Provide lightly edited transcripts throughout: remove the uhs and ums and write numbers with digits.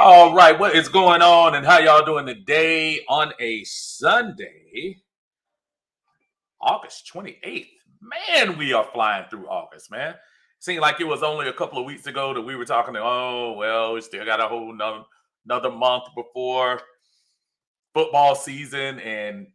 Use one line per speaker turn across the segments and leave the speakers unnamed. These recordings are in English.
All right, what is going on and how y'all doing today on a Sunday, August 28th? Man, we are flying through August, man. Seemed like it was only a couple of weeks ago that we were talking to, oh, well, we still got a whole another month before football season, and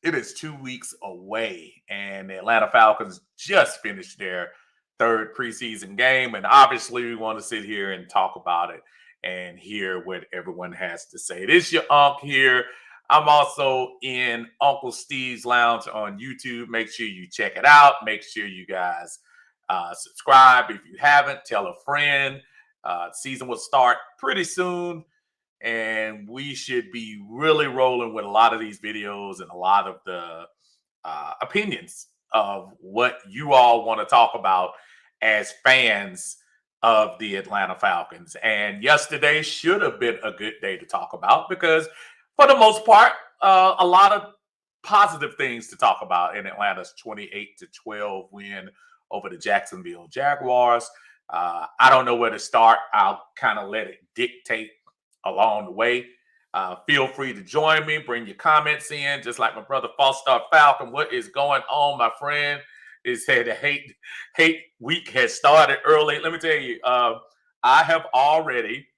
it is 2 weeks away. And the Atlanta Falcons just finished their third preseason game. And obviously, we want to sit here and talk about it and hear what everyone has to say. It is your Unc here. I'm also in Uncle Steve's Lounge on YouTube. Make sure you check it out. Make sure you guys subscribe if you haven't. Tell a friend. Season will start pretty soon, and we should be really rolling with a lot of these videos and a lot of the opinions of what you all want to talk about as fans of the Atlanta Falcons. And yesterday should have been a good day to talk about because, for the most part, a lot of positive things to talk about in Atlanta's 28-12 win over the Jacksonville Jaguars. I don't know where to start. I'll kind of let it dictate along the way. Feel free to join me. Bring your comments in, just like my brother Falstar Falcon. What is going on, my friend? Is that the hate week has started early. Let me tell you, I have already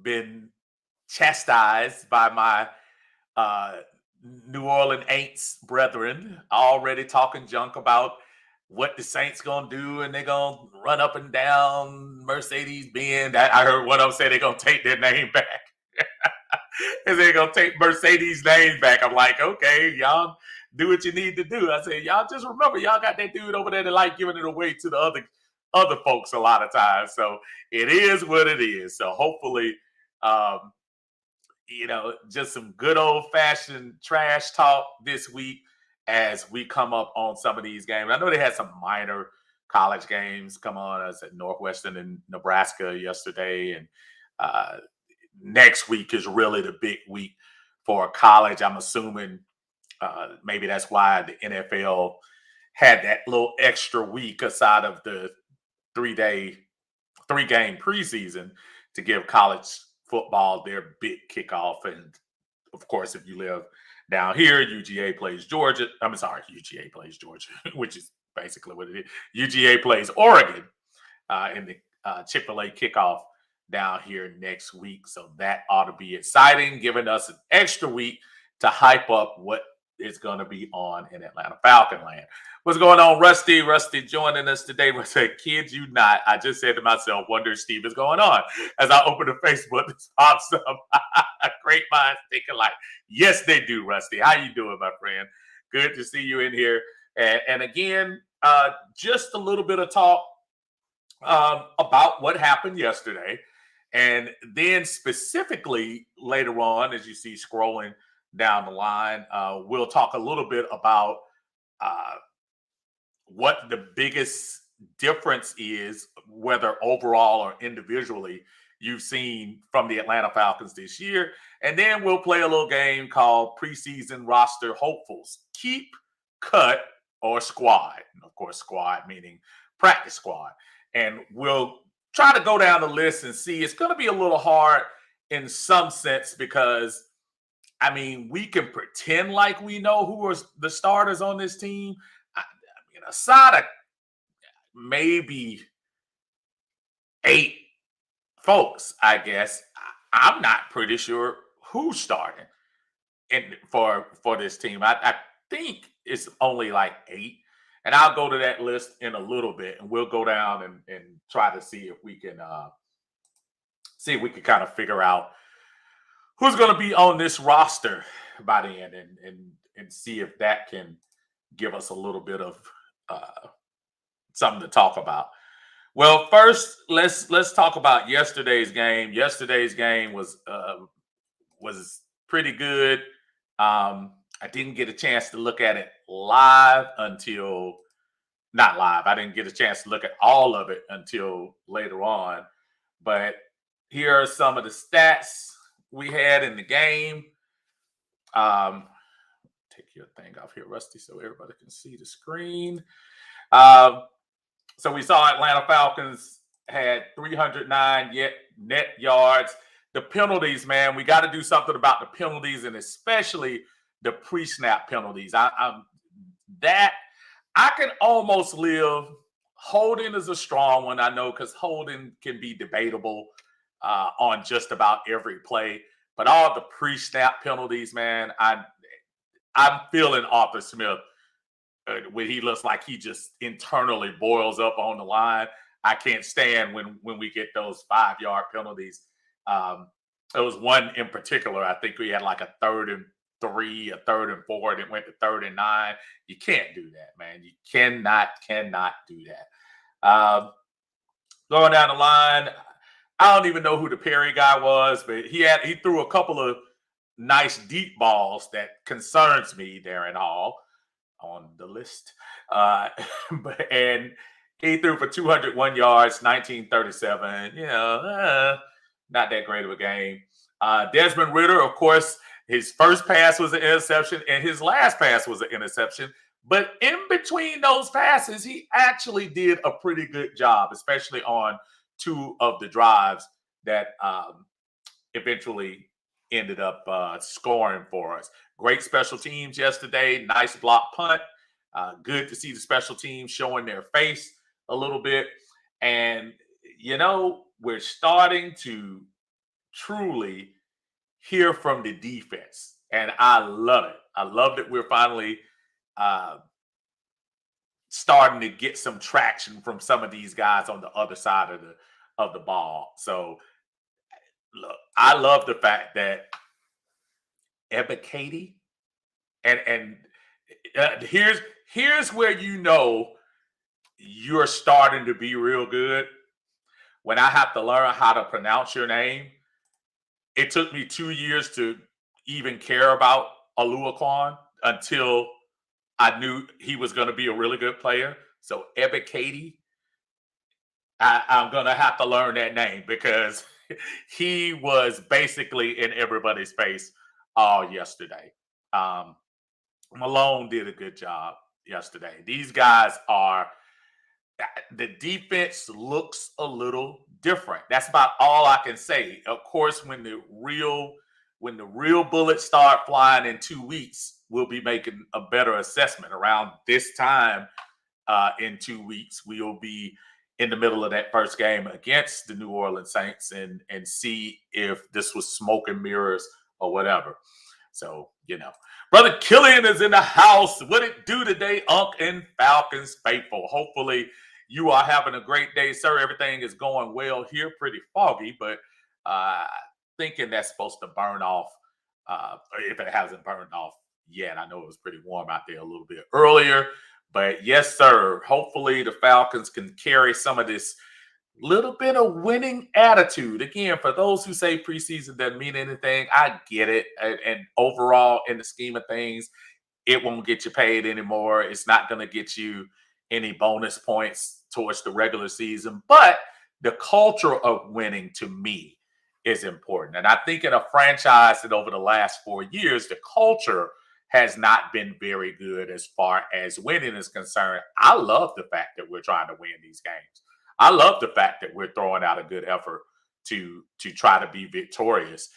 been chastised by my New Orleans Aints brethren, already talking junk about what the Saints gonna do, and they're gonna run up and down Mercedes-Benz. I heard one of them say they're gonna take their name back. And they're gonna take Mercedes' name back. I'm like, okay, y'all do what you need to do. I said, y'all just remember, y'all got that dude over there that like giving it away to the other folks a lot of times. So it is what it is. So hopefully, just some good old-fashioned trash talk this week as we come up on some of these games. I know they had some minor college games come on. I was at Northwestern and Nebraska yesterday, and next week is really the big week for college. I'm assuming maybe that's why the NFL had that little extra week aside of the three-game preseason to give college football their big kickoff. And of course, if you live down here, UGA plays Georgia. UGA plays Georgia, which is basically what it is. UGA plays Oregon in the Chick-fil-A kickoff down here next week. So that ought to be exciting, giving us an extra week to hype up what is going to be on in Atlanta Falcon land. What's going on, Rusty? Rusty joining us today. I said, kid you not. I just said to myself, wonder if Steve is going on. As I open the Facebook, this pops up. Great minds thinking like, yes, they do, Rusty. How you doing, my friend? Good to see you in here. And again, just a little bit of talk about what happened yesterday. And then specifically later on, as you see scrolling down the line, we'll talk a little bit about what the biggest difference is, whether overall or individually, you've seen from the Atlanta Falcons this year. And then we'll play a little game called Preseason Roster Hopefuls. Keep, cut, or squad. And of course, squad meaning practice squad. And we'll try to go down the list and see. It's going to be a little hard in some sense because I mean, we can pretend like we know who are the starters on this team. I mean, aside of maybe 8 folks, I guess, I'm not pretty sure who's starting for this team. I think it's only like 8. And I'll go to that list in a little bit, and we'll go down and try to see if we can kind of figure out who's going to be on this roster by the end, and see if that can give us a little bit of something to talk about. Well, first, let's talk about yesterday's game. Yesterday's game was pretty good. I didn't get a chance to look at it live until not live. I didn't get a chance to look at all of it until later on. But here are some of the stats we had in the game. Take your thing off here, Rusty, so everybody can see the screen. So we saw Atlanta Falcons had 309 net yards. The penalties, man, we got to do something about the penalties, and especially the pre-snap penalties. I can almost live. Holding is a strong one, I know, because holding can be debatable on just about every play. But all the pre-snap penalties, man, I'm feeling Arthur Smith when he looks like he just internally boils up on the line. I can't stand when we get those 5-yard penalties. There was one in particular. I think we had like a 3rd and 3, a 3rd and 4, and it went to 3rd and 9. You can't do that, man. You cannot do that. Going down the line, I don't even know who the Perry guy was, but he threw a couple of nice deep balls that concerns me, Darren Hall, on the list. And he threw for 201 yards, 1937. Not that great of a game. Desmond Ridder, of course, his first pass was an interception and his last pass was an interception. But in between those passes, he actually did a pretty good job, especially on 2 of the drives that eventually ended up scoring for us. Great special teams yesterday. Nice block punt. Good to see the special teams showing their face a little bit. And, we're starting to truly hear from the defense. And I love it. I love that we're finally starting to get some traction from some of these guys on the other side of the ball. So, look, I love the fact that Ebiketie, and here's where you're starting to be real good. When I have to learn how to pronounce your name, it took me 2 years to even care about Aluakwan until I knew he was going to be a really good player. So Ebiketie, I'm going to have to learn that name because he was basically in everybody's face all yesterday. Malone did a good job yesterday. These guys the defense looks a little different. That's about all I can say. Of course, when the real bullets start flying in 2 weeks, we'll be making a better assessment. Around this time in 2 weeks, we'll be in the middle of that first game against the New Orleans Saints and see if this was smoke and mirrors or whatever. So, Brother Killian is in the house. What it do today, Unc and Falcons faithful? Hopefully you are having a great day, sir. Everything is going well here. Pretty foggy, but thinking that's supposed to burn off if it hasn't burned off yet. I know it was pretty warm out there a little bit earlier. But yes, sir. Hopefully the Falcons can carry some of this little bit of winning attitude. Again, for those who say preseason doesn't mean anything, I get it. And overall, in the scheme of things, it won't get you paid anymore. It's not going to get you any bonus points towards the regular season. But the culture of winning, to me, is important. And I think in a franchise that over the last 4 years, the culture has not been very good as far as winning is concerned. I love the fact that we're trying to win these games. I love the fact that we're throwing out a good effort to try to be victorious.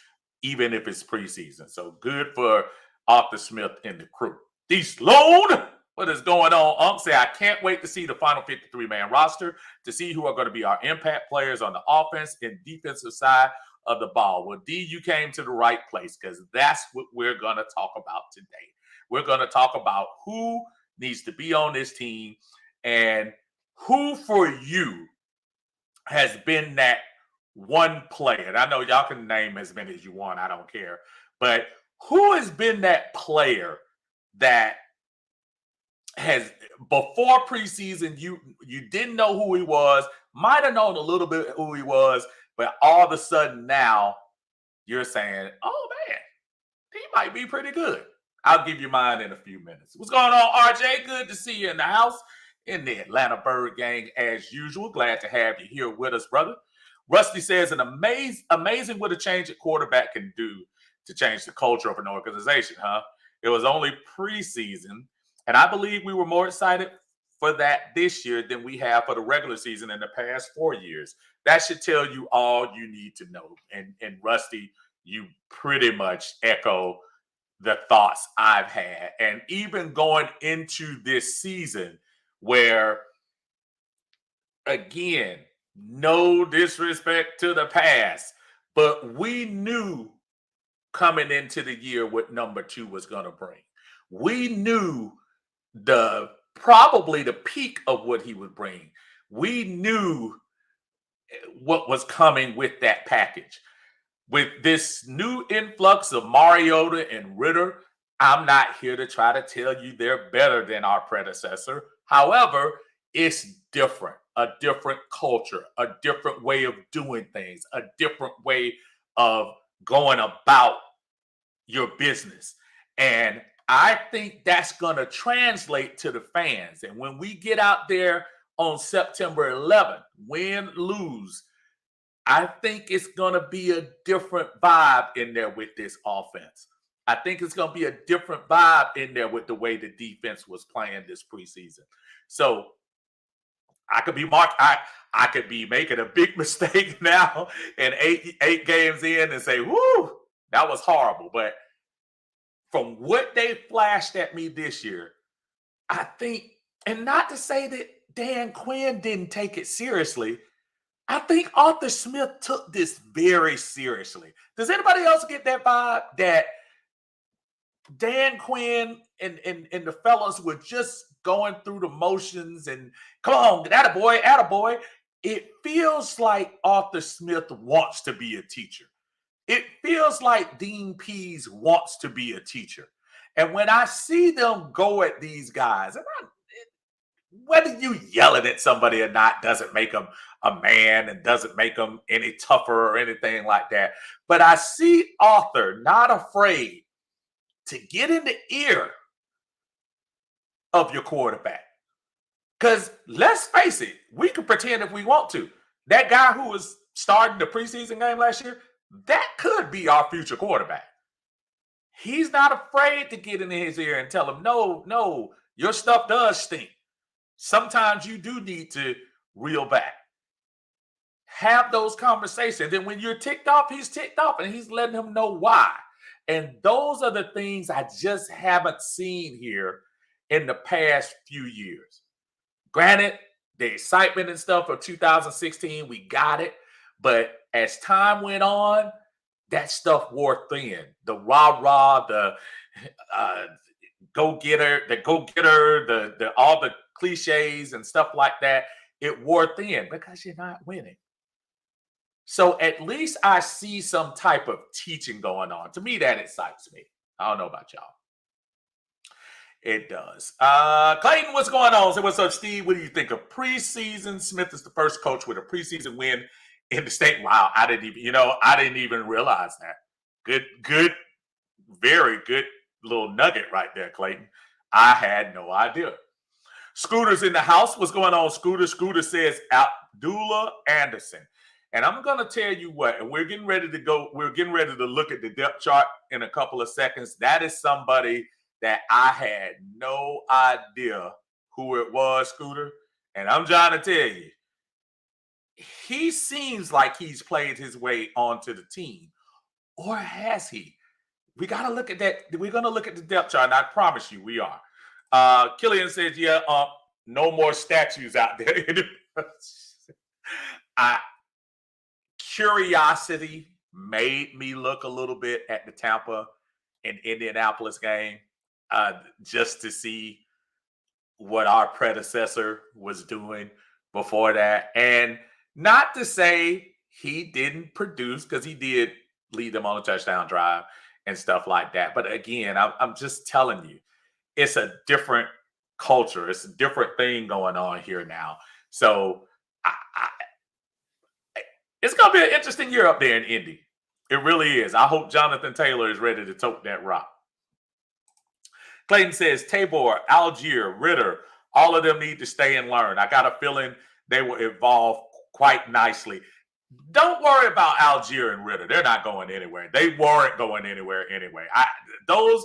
even if it's preseason. So good for Arthur Smith and the crew. D Sloan, what is going on? Unc say, I can't wait to see the final 53-man roster to see who are going to be our impact players on the offense and defensive side of the ball. Well, D, you came to the right place because that's what we're going to talk about today. We're going to talk about who needs to be on this team and who for you has been that one player. And I know y'all can name as many as you want. I don't care. But who has been that player that has, before preseason, you didn't know who he was, might have known a little bit who he was, but all of a sudden now you're saying, oh man, he might be pretty good. I'll give you mine in a few minutes. What's going on, RJ? Good to see you in the house, in the Atlanta Bird Gang as usual. Glad to have you here with us, brother. Rusty says, an amazing what a change at quarterback can do to change the culture of an organization, huh? It was only preseason, and I believe we were more excited for that this year than we have for the regular season in the past 4 years. That should tell you all you need to know. And Rusty, you pretty much echo the thoughts I've had. And even going into this season where, again, no disrespect to the past, but we knew coming into the year what number 2 was going to bring. We knew probably the peak of what he would bring. We knew what was coming with that package. With this new influx of Mariota and Ritter, I'm not here to try to tell you they're better than our predecessor. However, it's different, a different culture, a different way of doing things, a different way of going about your business. And I think that's going to translate to the fans. And when we get out there on September 11th, win, lose, I think it's going to be a different vibe in there with this offense. I think it's going to be a different vibe in there with the way the defense was playing this preseason. So I could be I could be making a big mistake now and eight games in and say, whoo, that was horrible. But from what they flashed at me this year, I think, and not to say that Dan Quinn didn't take it seriously, I think Arthur Smith took this very seriously. Does anybody else get that vibe that Dan Quinn and the fellas were just going through the motions and come on, attaboy, attaboy? It feels like Arthur Smith wants to be a teacher. It feels like Dean Pease wants to be a teacher. And when I see them go at these guys, and whether you yelling at somebody or not doesn't make them a man and doesn't make them any tougher or anything like that. But I see Arthur not afraid to get in the ear of your quarterback. Because let's face it, we can pretend if we want to. That guy who was starting the preseason game last year, that could be our future quarterback. He's not afraid to get in his ear and tell him, no, your stuff does stink. Sometimes you do need to reel back. Have those conversations. And when you're ticked off, he's ticked off and he's letting him know why. And those are the things I just haven't seen here in the past few years. Granted, the excitement and stuff of 2016, we got it. But as time went on, that stuff wore thin. The rah-rah, the go-getter, the all the cliches and stuff like that, it wore thin because you're not winning. So at least I see some type of teaching going on. To me, that excites me. I don't know about y'all. It does. Clayton, what's going on? So what's up, Steve? What do you think of preseason? Smith is the first coach with a preseason win in the state. Wow, I didn't even realize that. Good, very good little nugget right there, Clayton. I had no idea. Scooter's in the house. What's going on, Scooter? Scooter says Abdullah Anderson. And I'm going to tell you what, and we're getting ready to go. We're getting ready to look at the depth chart in a couple of seconds. That is somebody that I had no idea who it was, Scooter. And I'm trying to tell you, he seems like he's played his way onto the team. or has he? We got to look at that. We're going to look at the depth chart, and I promise you we are. Killian says, yeah, no more statues out there. Curiosity made me look a little bit at the Tampa and Indianapolis game just to see what our predecessor was doing before that. And not to say he didn't produce, because he did lead them on a touchdown drive and stuff like that. But again, I'm just telling you, it's a different culture. It's a different thing going on here now. So it's going to be an interesting year up there in Indy. It really is. I hope Jonathan Taylor is ready to tote that rock. Clayton says, Tabor, Algier, Ritter, all of them need to stay and learn. I got a feeling they will evolve quite nicely. Don't worry about Algier and Ritter. They're not going anywhere. They weren't going anywhere anyway. Those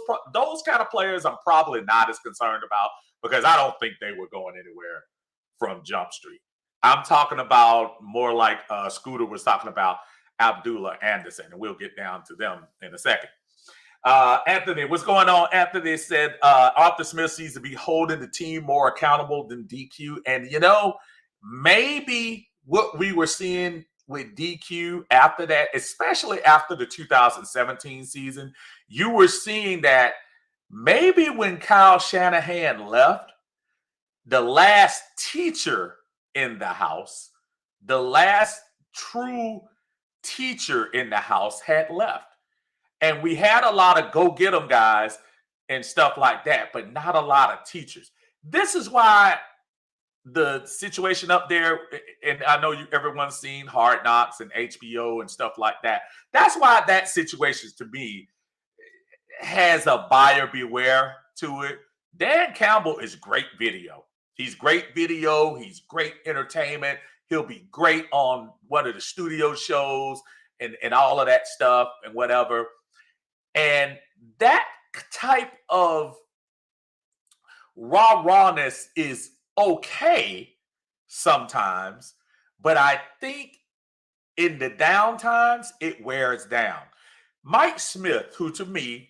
kind of players I'm probably not as concerned about, because I don't think they were going anywhere from Jump Street. I'm talking about more like Scooter was talking about Abdullah Anderson, and we'll get down to them in a second. Anthony, what's going on? Anthony said Arthur Smith needs to be holding the team more accountable than DQ. And, maybe what we were seeing with DQ after that, especially after the 2017 season, you were seeing that maybe when Kyle Shanahan left, the last teacher in the house, the last true teacher in the house had left. And we had a lot of go-get-em guys and stuff like that, but not a lot of teachers. This is why the situation up there, and I know everyone's seen Hard Knocks and HBO and stuff like that. That's why that situation, to me, has a buyer beware to it. Dan Campbell is great video. He's great video. He's great entertainment. He'll be great on one of the studio shows and all of that stuff and whatever. And that type of rawness is okay sometimes, but I think in the down times, it wears down. Mike Smith, who to me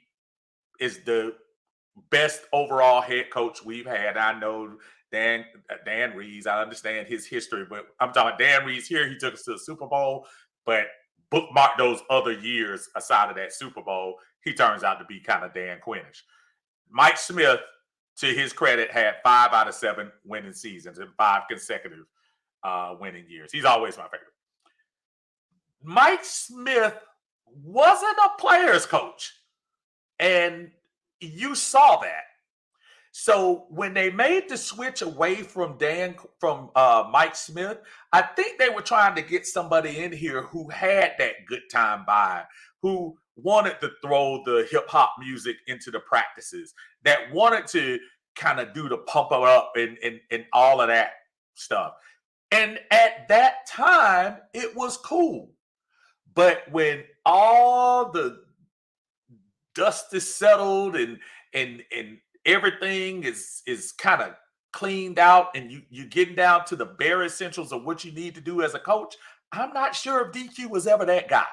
is the best overall head coach we've had. I know Dan Reeves, I understand his history, but I'm talking Dan Reeves here. He took us to the Super Bowl, but bookmark those other years aside of that Super Bowl. He turns out to be kind of Dan Quinnish. Mike Smith, to his credit, had 5 out of 7 winning seasons and 5 consecutive winning years. He's always my favorite. Mike Smith wasn't a player's coach, and you saw that. So when they made the switch away from Mike Smith, I think they were trying to get somebody in here who had that good time vibe, who wanted to throw the hip hop music into the practices, that wanted to kind of do the pump it up and all of that stuff. And at that time, it was cool. But when all the dust is settled and everything is kind of cleaned out and you're getting down to the bare essentials of what you need to do as a coach, I'm not sure if DQ was ever that guy.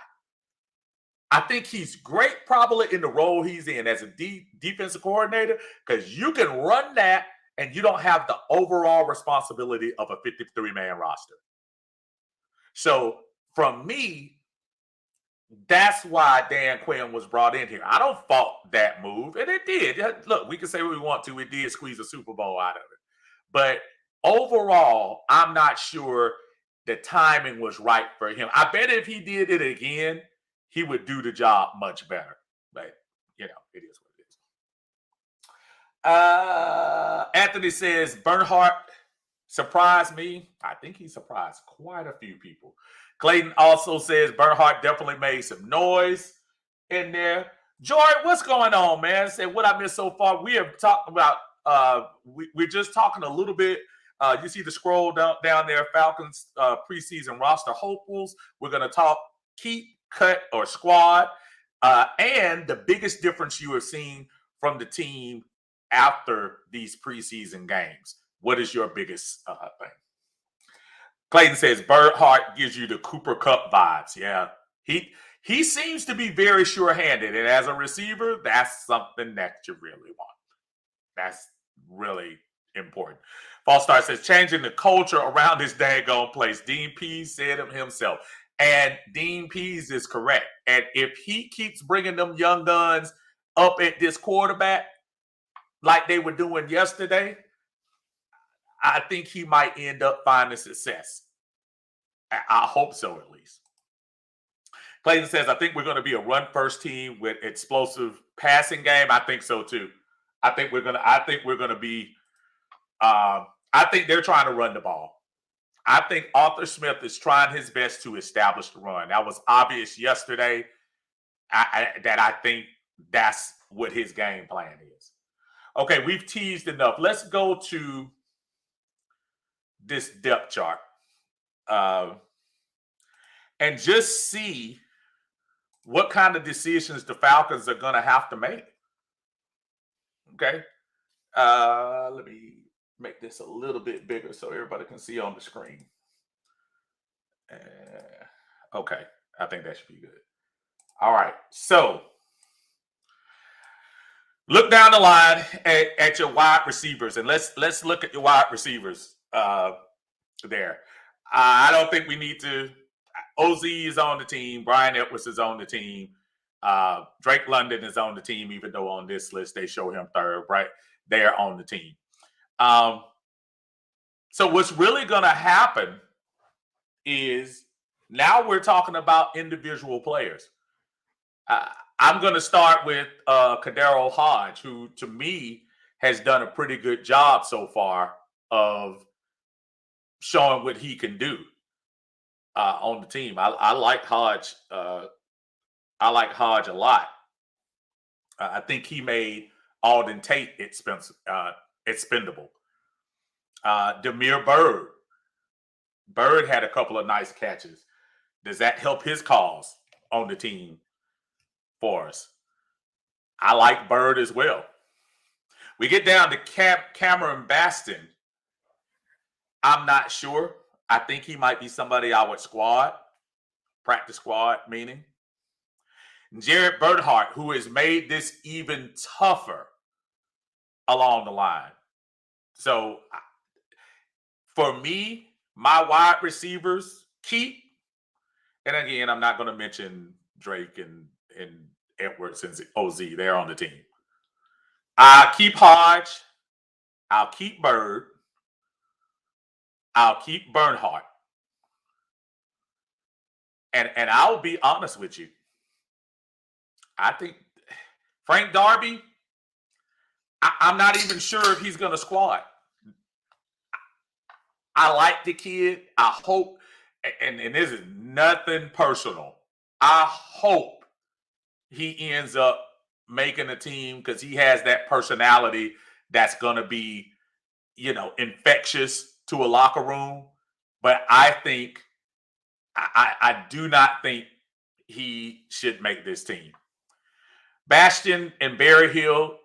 I think he's great probably in the role he's in as a defensive coordinator, because you can run that and you don't have the overall responsibility of a 53-man roster. So from me, that's why Dan Quinn was brought in here. I don't fault that move, and it did. Look, we can say what we want to. It did squeeze a Super Bowl out of it. But overall, I'm not sure the timing was right for him. I bet if he did it again, he would do the job much better. But, it is what it is. Anthony says, Bernhardt surprised me. I think he surprised quite a few people. Clayton also says Bernhardt definitely made some noise in there. Jordan, what's going on, man? Said, what I missed so far? We have talked about, we're just talking a little bit. You see the scroll down there, Falcons preseason roster hopefuls. We're going to talk keep, cut, or squad, and the biggest difference you have seen from the team after these preseason games. What is your biggest thing? Clayton says Bernhardt gives you the Cooper Kupp vibes. Yeah, He seems to be very sure-handed, and as a receiver, that's something that you really want. That's really important. False Start says, changing the culture around this daggone place. Dean Pease said it himself. And Dean Pease is correct. And if he keeps bringing them young guns up at this quarterback like they were doing yesterday, I think he might end up finding success. I hope so, at least. Clayton says, I think we're going to be a run-first team with explosive passing game. I think so, too. I think we're going to be I think they're trying to run the ball. I think Arthur Smith is trying his best to establish the run. That was obvious yesterday. I think that's what his game plan is. Okay, we've teased enough. Let's go to this depth chart and just see what kind of decisions the Falcons are going to have to make. Okay. Let me make this a little bit bigger so everybody can see on the screen. Okay. I think that should be good. All right. So look down the line at your wide receivers, and let's look at your wide receivers there. I don't think we need to. OZ is on the team. Brian Edwards is on the team. Drake London is on the team, even though on this list they show him third, right? They're on the team. So what's really going to happen is now we're talking about individual players. I'm going to start with Kadero Hodge, who to me has done a pretty good job so far of showing what he can do on the team. I like Hodge. I like Hodge a lot. I think he made Alden Tate expendable. Demir Bird. Bird had a couple of nice catches. Does that help his cause on the team for us? I like Bird as well. We get down to Cameron Baston. I'm not sure. I think he might be somebody I would practice squad, meaning. Jared Bernhardt, who has made this even tougher along the line. So for me, my wide receivers keep, and again, I'm not going to mention Drake and Edwards and OZ. They're on the team. I'll keep Hodge. I'll keep Bird. I'll keep Bernhardt. And I'll be honest with you. I think Frank Darby, I'm not even sure if he's going to squad. I like the kid. I hope, and this is nothing personal, I hope he ends up making a team because he has that personality that's going to be, infectious to a locker room. But I think, I do not think he should make this team. Bastion and Berryhill,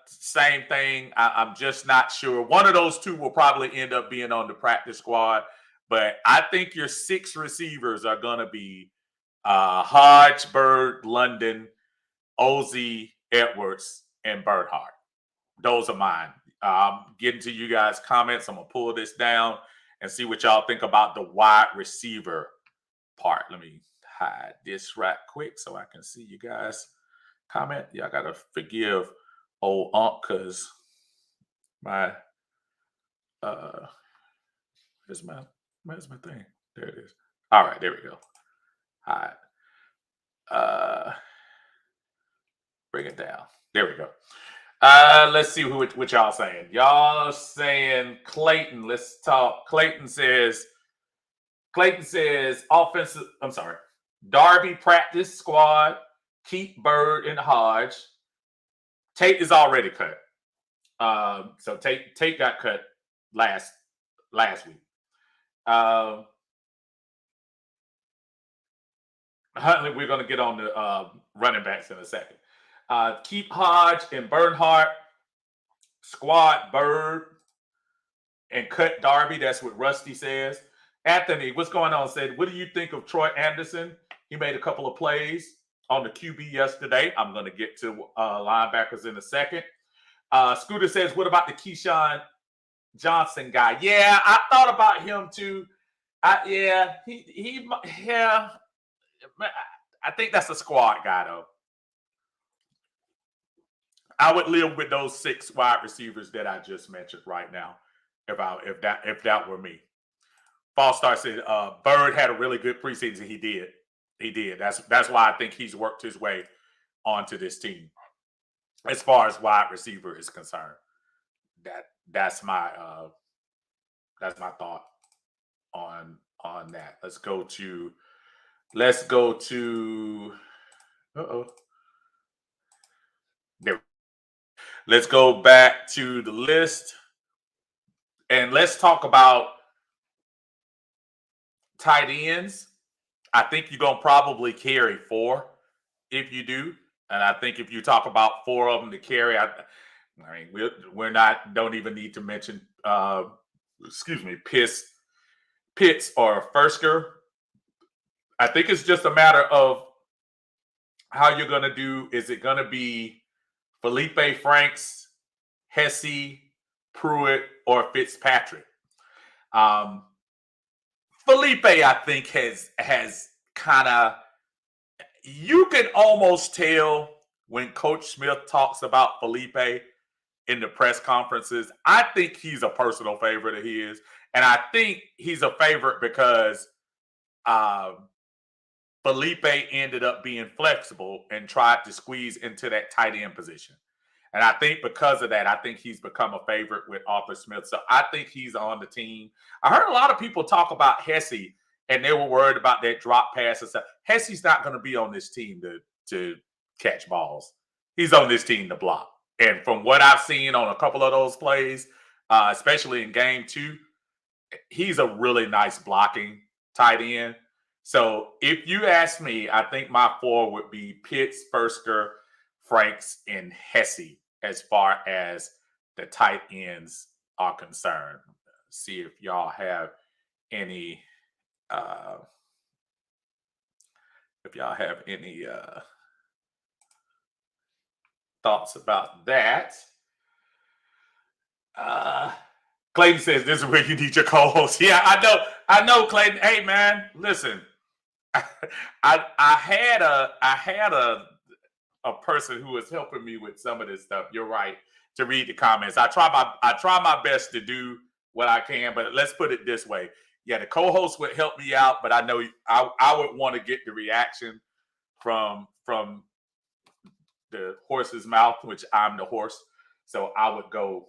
same thing. I'm just not sure. One of those two will probably end up being on the practice squad. But I think your 6 receivers are going to be Hodge, Bird, London, OZ, Edwards, and Bernhardt. Those are mine. Getting to you guys' comments. I'm going to pull this down and see what y'all think about the wide receiver part. Let me hide this right quick so I can see you guys' comment. Y'all got to forgive old Unc because my where's my thing? There it is. All right, there we go. All right. Bring it down. There we go. Let's see what y'all saying. Y'all saying Clayton. Let's talk. Clayton says offensive. I'm sorry. Darby practice squad. Keep Bird and Hodge. Tate is already cut. So Tate got cut last week. Huntley, we're going to get on the running backs in a second. Keep Hodge and Bernhardt, squad Bird, and cut Darby. That's what Rusty says. Anthony, what's going on? Said, what do you think of Troy Anderson? He made a couple of plays on the QB yesterday. I'm going to get to linebackers in a second. Scooter says, what about the Keyshawn Johnson guy? Yeah, I thought about him too. I think that's a squad guy though. I would live with those 6 wide receivers that I just mentioned right now, if that were me. Fallstar said Bird had a really good preseason. He did. That's why I think he's worked his way onto this team. As far as wide receiver is concerned, that's my thought on that. Let's go to. There. Let's go back to the list and let's talk about tight ends. I think you're gonna probably carry 4 if you do, and I think if you talk about 4 of them to carry, I mean don't even need to mention Pitts or Fursker. I think it's just a matter of how you're gonna do. Is it gonna be Felipe Franks, Hesse, Pruitt, or Fitzpatrick? Felipe, I think, has kind of, you can almost tell when Coach Smith talks about Felipe in the press conferences. I think he's a personal favorite of his. And I think he's a favorite because Felipe ended up being flexible and tried to squeeze into that tight end position. And I think because of that, I think he's become a favorite with Arthur Smith. So I think he's on the team. I heard a lot of people talk about Hesse, and they were worried about that drop pass and stuff. Hesse's not going to be on this team to catch balls. He's on this team to block. And from what I've seen on a couple of those plays, especially in game 2, he's a really nice blocking tight end. So if you ask me, I think my 4 would be Pitts, Fursker, Franks, and Hesse as far as the tight ends are concerned. See if y'all have any thoughts about that. Clayton says this is where you need your co-host. Yeah, I know, Clayton. Hey man, listen. I had a person who was helping me with some of this stuff. You're right, to read the comments. I try my best to do what I can, but let's put it this way. Yeah, the co-host would help me out, but I know I would want to get the reaction from the horse's mouth, which I'm the horse. So I would go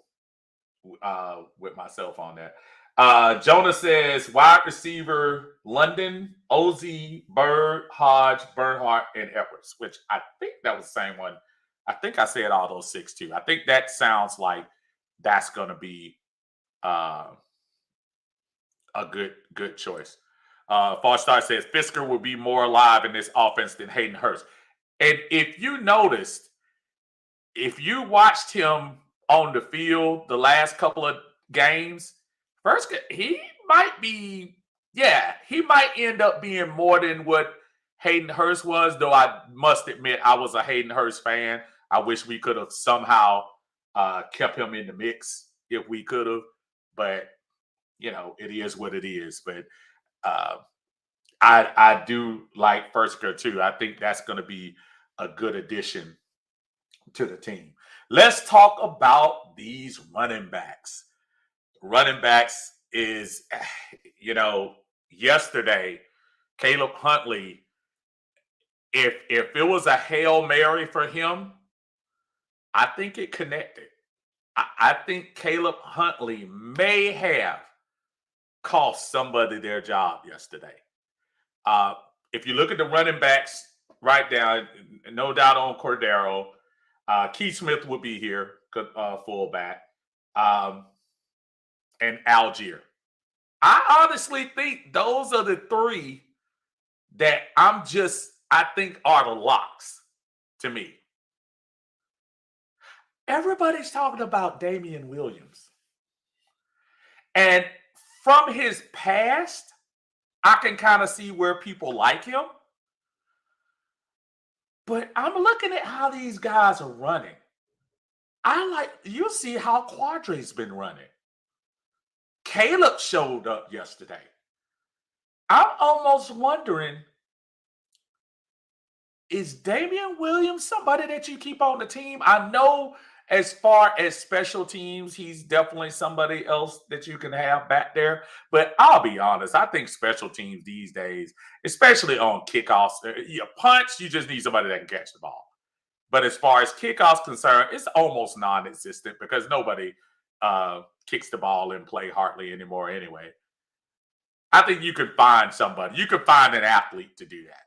with myself on that. Jonah says wide receiver London, Ozzie, Bird, Hodge, Bernhardt, and Edwards, which I think that was the same one. I think I said all those 6 too. I think that sounds like that's going to be a good choice. Farstar says Fisker will be more alive in this offense than Hayden Hurst. And if you noticed, if you watched him on the field the last couple of games, first, he might end up being more than what Hayden Hurst was, though I must admit I was a Hayden Hurst fan. I wish we could have somehow kept him in the mix if we could have. But, it is what it is. But I do like Fursker too. I think that's going to be a good addition to the team. Let's talk about these running backs. Running backs is, yesterday, Caleb Huntley, if it was a Hail Mary for him, I think it connected. I think Caleb Huntley may have cost somebody their job yesterday. If you look at the running backs right now, no doubt on Cordero, Keith Smith will be here, fullback. And Algier. I honestly think those are the 3 that I think are the locks to me. Everybody's talking about Damian Williams. And from his past, I can kind of see where people like him. But I'm looking at how these guys are running. You see how Quadre's been running. Caleb showed up yesterday. I'm almost wondering, is Damian Williams somebody that you keep on the team? I know as far as special teams, he's definitely somebody else that you can have back there. But I'll be honest, I think special teams these days, especially on kickoffs, punch, you just need somebody that can catch the ball. But as far as kickoffs concerned, it's almost non-existent because nobody kicks the ball in play hardly anymore anyway. I think you could find somebody. You could find an athlete to do that.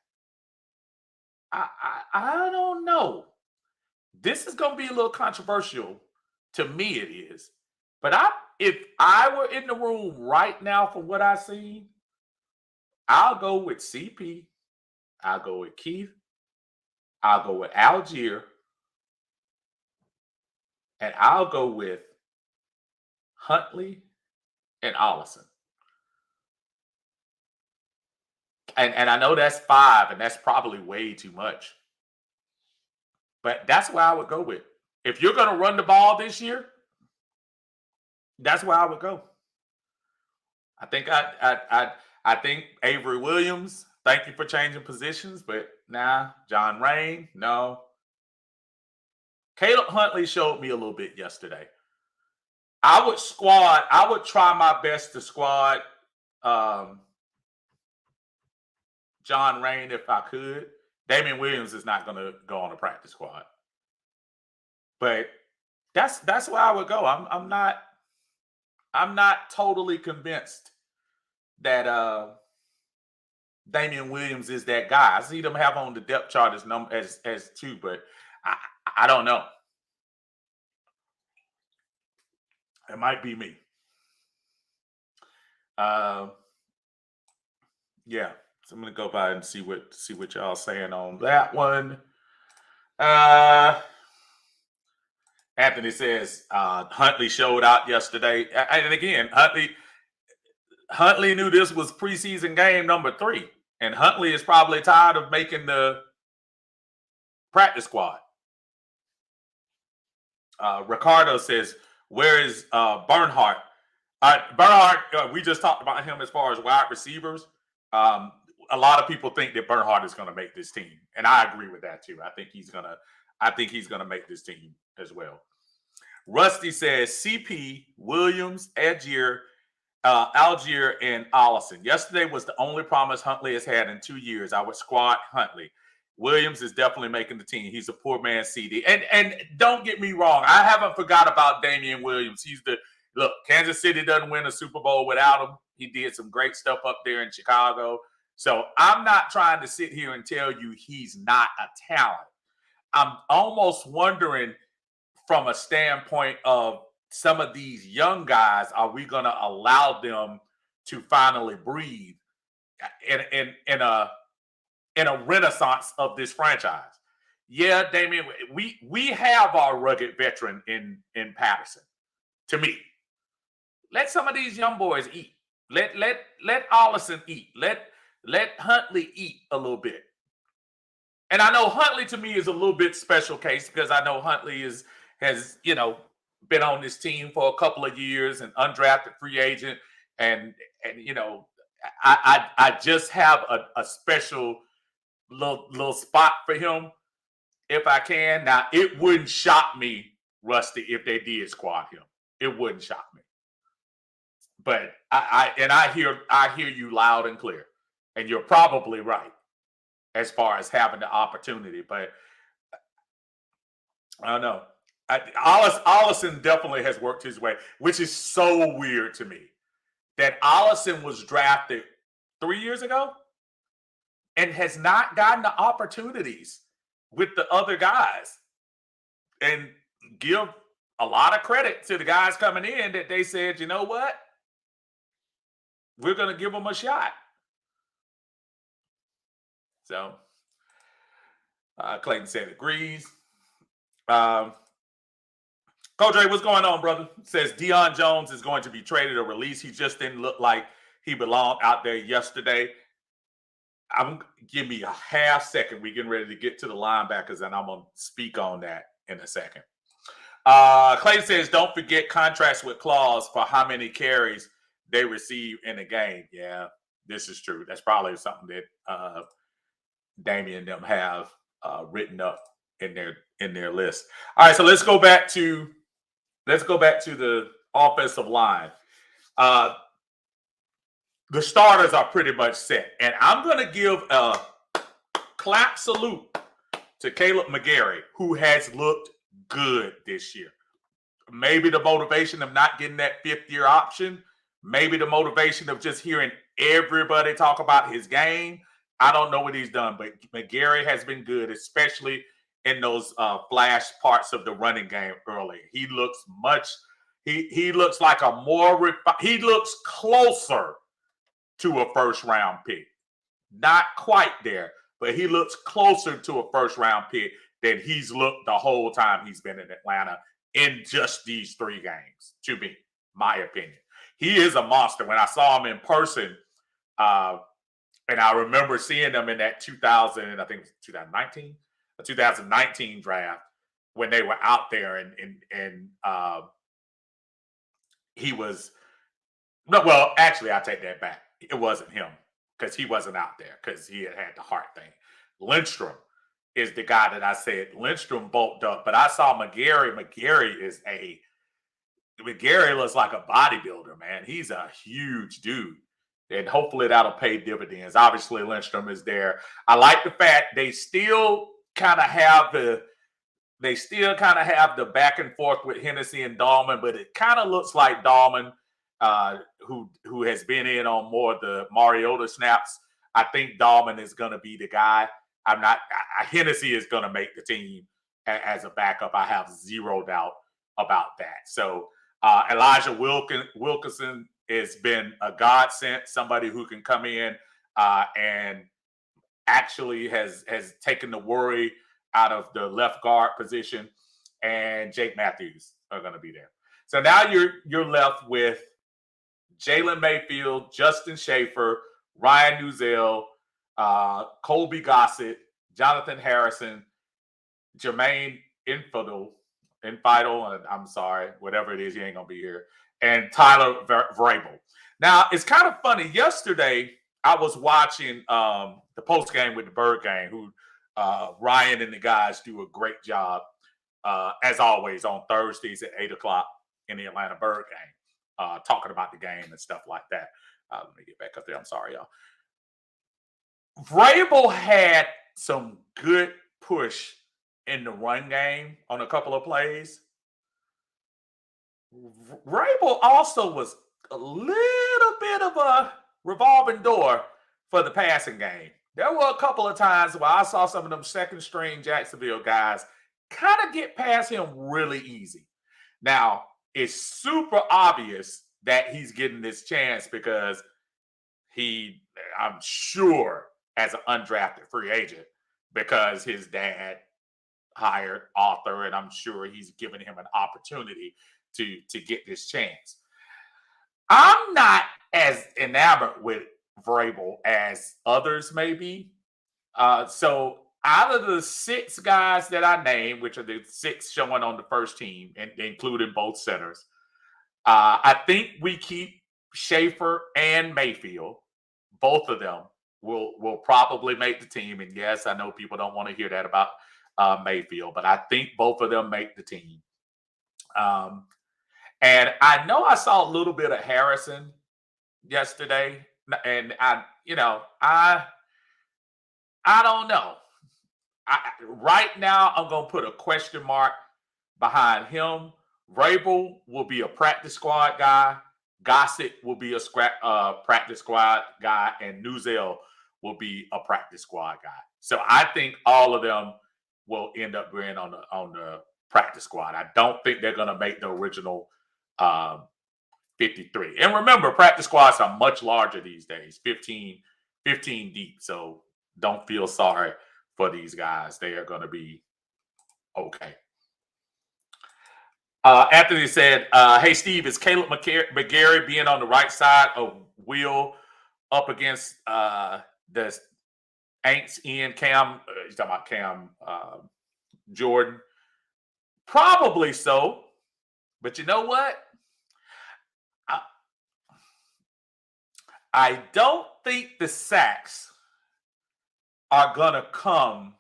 I don't know. This is going to be a little controversial. To me, it is. But if I were in the room right now for what I see, I'll go with CP. I'll go with Keith. I'll go with Algier. And I'll go with Huntley and Ollison. And I know that's 5, and that's probably way too much. But that's where I would go with. If you're going to run the ball this year, that's where I would go. I think I think Avery Williams, thank you for changing positions, but John Rain, no. Caleb Huntley showed me a little bit yesterday. I would try my best to squad John Rain if I could. Damian Williams is not going to go on a practice squad. But that's where I would go. I'm not totally convinced that Damian Williams is that guy. I see them have on the depth chart as 2, but I don't know. It might be me. Yeah. So I'm gonna go by and see what y'all saying on that one. Anthony says Huntley showed out yesterday, and again, Huntley knew this was preseason game number 3, and Huntley is probably tired of making the practice squad. Ricardo says, "Where is Bernhardt?" Bernhardt, we just talked about him as far as wide receivers. A lot of people think that Bernhardt is going to make this team, and I agree with that too. I think he's gonna make this team as well. Rusty says CP, Williams, Algier, and Ollison. Yesterday was the only promise Huntley has had in 2 years. I would squad Huntley. Williams is definitely making the team. He's a poor man's CD. And don't get me wrong, I haven't forgot about Damian Williams. Look, Kansas City doesn't win a Super Bowl without him. He did some great stuff up there in Chicago. So I'm not trying to sit here and tell you he's not a talent. I'm almost wondering from a standpoint of some of these young guys, are we going to allow them to finally breathe in a renaissance of this franchise? Yeah, Damian, we have our rugged veteran in Patterson. To me, let some of these young boys eat. Let Ollison eat. Let Huntley eat a little bit. And I know Huntley to me is a little bit special case because I know Huntley has been on this team for a couple of years, and undrafted free agent, and I just have a special little spot for him if I can. Now, it wouldn't shock me, Rusty, if they did squad him. It wouldn't shock me. But I hear you loud and clear, and you're probably right as far as having the opportunity. But I don't know. Ollison definitely has worked his way, which is so weird to me that Ollison was drafted 3 years ago and has not gotten the opportunities with the other guys. And give a lot of credit to the guys coming in that they said, you know what? We're going to give them a shot. So, Clayton said agrees. Coach Ray, what's going on, brother? Says Deion Jones is going to be traded or released. He just didn't look like he belonged out there yesterday. Give me a half second. We're getting ready to get to the linebackers, and I'm gonna speak on that in a second. Clayton says, don't forget contracts with clause for how many carries they receive in a game. Yeah, this is true. That's probably something that Damian and them have written up in their list. All right, so let's go back to the offensive line. The starters are pretty much set, and I'm going to give a clap salute to Caleb McGarry, who has looked good this year. Maybe the motivation of not getting that fifth-year option, maybe the motivation of just hearing everybody talk about his game. I don't know what he's done, but McGarry has been good, especially in those flash parts of the running game early. He looks he looks like a more he looks closer to a first-round pick. Not quite there, but he looks closer to a first-round pick than he's looked the whole time he's been in Atlanta in just these 3 games, to me, my opinion. He is a monster. When I saw him in person, and I remember seeing him in that 2019 draft when they were out there, and he was well, actually, I take that back. It wasn't him because he wasn't out there because he had the heart thing. Lindstrom is the guy that I said Lindstrom bulked up, but I saw McGarry. McGarry looks like a bodybuilder, man. He's a huge dude, and hopefully that'll pay dividends. Obviously, Lindstrom is there. I like the fact they still kind of have the back and forth with Hennessy and Dahlman, but it kind of looks like Dahlman, who has been in on more of the Mariota snaps. I think Dahlman is going to be the guy. Hennessy is going to make the team as a backup. I have zero doubt about that. So Elijah Wilkinson has been a godsend, somebody who can come in and actually has taken the worry out of the left guard position, and Jake Matthews are going to be there. So now you're left with Jalen Mayfield, Justin Schaefer, Ryan Nuzell, Colby Gossett, Jonathan Harrison, Jermaine Infidel, I'm sorry, whatever it is, he ain't going to be here, and Tyler Vrabel. Now, it's kind of funny. Yesterday, I was watching the post game with the Bird Gang, who Ryan and the guys do a great job, as always, on Thursdays at 8 o'clock in the Atlanta Bird Gang, talking about the game and stuff like that. Let me get back up there. I'm sorry, y'all. Vrabel had some good push in the run game on a couple of plays. Vrabel also was a little bit of a revolving door for the passing game. There were a couple of times where I saw some of them second-string Jacksonville guys kind of get past him really easy. Now, it's super obvious that he's getting this chance because I'm sure, as an undrafted free agent, because his dad hired Arthur, and I'm sure he's given him an opportunity to get this chance. I'm not as enamored with Vrabel as others may be. So out of the 6 guys that I named, which are the 6 showing on the first team, and including both centers, I think we keep Schaefer and Mayfield. Both of them will probably make the team. And yes, I know people don't want to hear that about Mayfield, but I think both of them make the team. And I know I saw a little bit of Harrison yesterday, and I don't know. Right now, I'm going to put a question mark behind him. Vrabel will be a practice squad guy. Gossett will be a practice squad guy, and Nuzell will be a practice squad guy. So I think all of them will end up being on the practice squad. I don't think they're going to make the original 53. And remember, practice squads are much larger these days, 15 deep. So don't feel sorry for these guys. They are going to be okay. Anthony said, hey, Steve, is Caleb McGarry being on the right side of Will up against the Aints in Cam. You talking about Cam Jordan? Probably so. But you know what? I don't think the sacks are going to come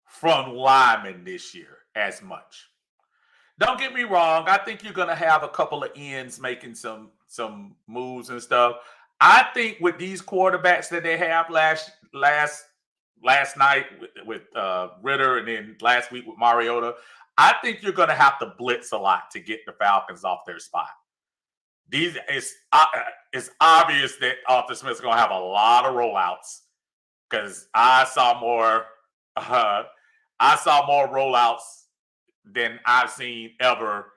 from linemen this year as much. Don't get me wrong. I think you're going to have a couple of ends making some moves and stuff. I think with these quarterbacks that they have last night with Ritter and then last week with Mariota, I think you're going to have to blitz a lot to get the Falcons off their spot. It's obvious that Arthur Smith's going to have a lot of rollouts because I saw more rollouts than I've seen ever.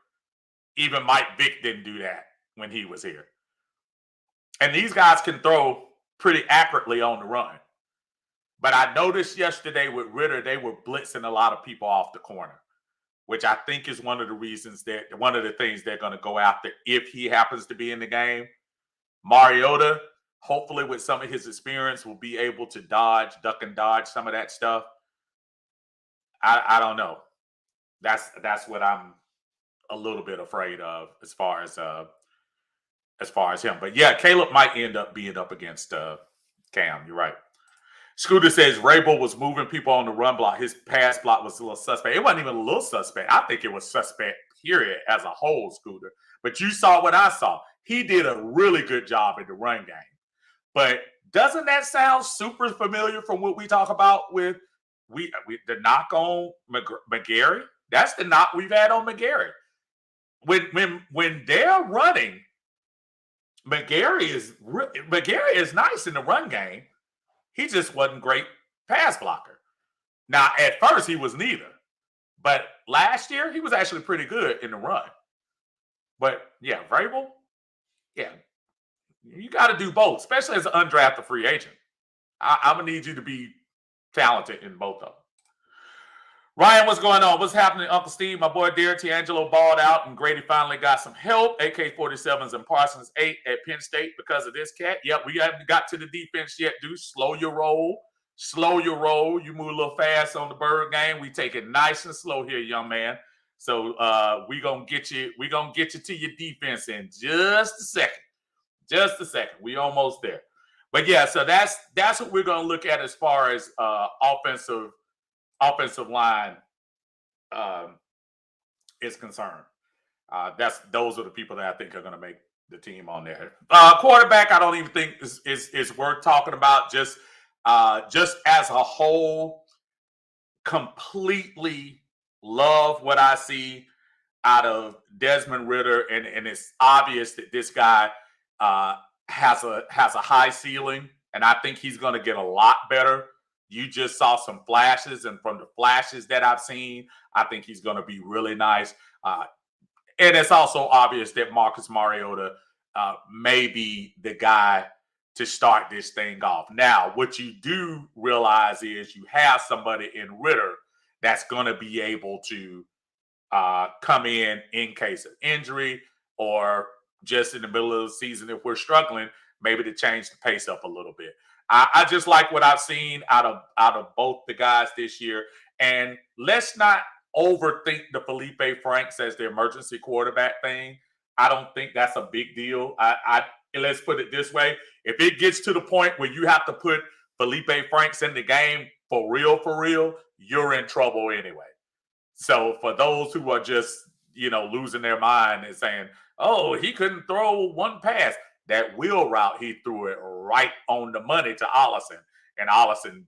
Even Mike Vick didn't do that when he was here. And these guys can throw pretty accurately on the run. But I noticed yesterday with Ritter, they were blitzing a lot of people off the corner, which I think is one of the things they're going to go after if he happens to be in the game. Mariota, hopefully with some of his experience, will be able to duck and dodge some of that stuff. I don't know. That's what I'm a little bit afraid of as far as him. But yeah, Caleb might end up being up against Cam. You're right. Scooter says Rabel was moving people on the run block. His pass block was a little suspect. It wasn't even a little suspect. I think it was suspect, period, as a whole, Scooter. But you saw what I saw. He did a really good job in the run game. But doesn't that sound super familiar from what we talk about with the knock on McGarry? That's the knock we've had on McGarry. When they're running, McGarry is nice in the run game. He just wasn't great pass blocker. Now, at first, he was neither. But last year, he was actually pretty good in the run. But, yeah, Vrabel, yeah, you got to do both, especially as an undrafted free agent. I'm going to need you to be talented in both of them. Ryan, what's going on? What's happening, Uncle Steve? My boy Derek D'Angelo balled out, and Grady finally got some help. AK-47s and Parsons 8 at Penn State because of this cat. Yep, we haven't got to the defense yet, dude. Slow your roll. You move a little fast on the bird game. We take it nice and slow here, young man. So we're gonna get you to your defense in just a second. We almost there. But yeah, so that's what we're gonna look at as far as offensive line is concerned. Those are the people that I think are going to make the team on there. Quarterback, I don't even think is worth talking about. Just as a whole, completely love what I see out of Desmond Ritter, and it's obvious that this guy has a high ceiling, and I think he's going to get a lot better. You just saw some flashes, and from the flashes that I've seen, I think he's going to be really nice. And it's also obvious that Marcus Mariota may be the guy to start this thing off. Now, what you do realize is you have somebody in Ritter that's going to be able to come in case of injury or just in the middle of the season if we're struggling, maybe to change the pace up a little bit. I just like what I've seen out of both the guys this year. And let's not overthink the Felipe Franks as the emergency quarterback thing. I don't think that's a big deal. Let's put it this way. If it gets to the point where you have to put Felipe Franks in the game for real, you're in trouble anyway. So for those who are just, losing their mind and saying, oh, he couldn't throw one pass. That wheel route, he threw it right on the money to Allison, and Allison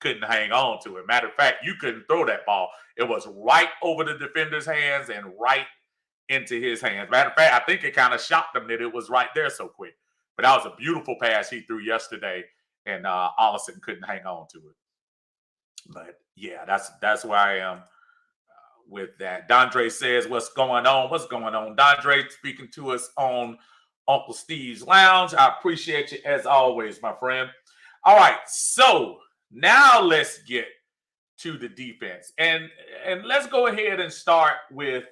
couldn't hang on to it. Matter of fact, you couldn't throw that ball. It was right over the defender's hands and right into his hands. Matter of fact, I think it kind of shocked him that it was right there so quick. But that was a beautiful pass he threw yesterday, and Allison couldn't hang on to it. But yeah, that's where I am with that. Dondre says, what's going on? Dondre speaking to us on Uncle Steve's Lounge. I appreciate you as always, my friend. All right, so now let's get to the defense. And let's go ahead and start with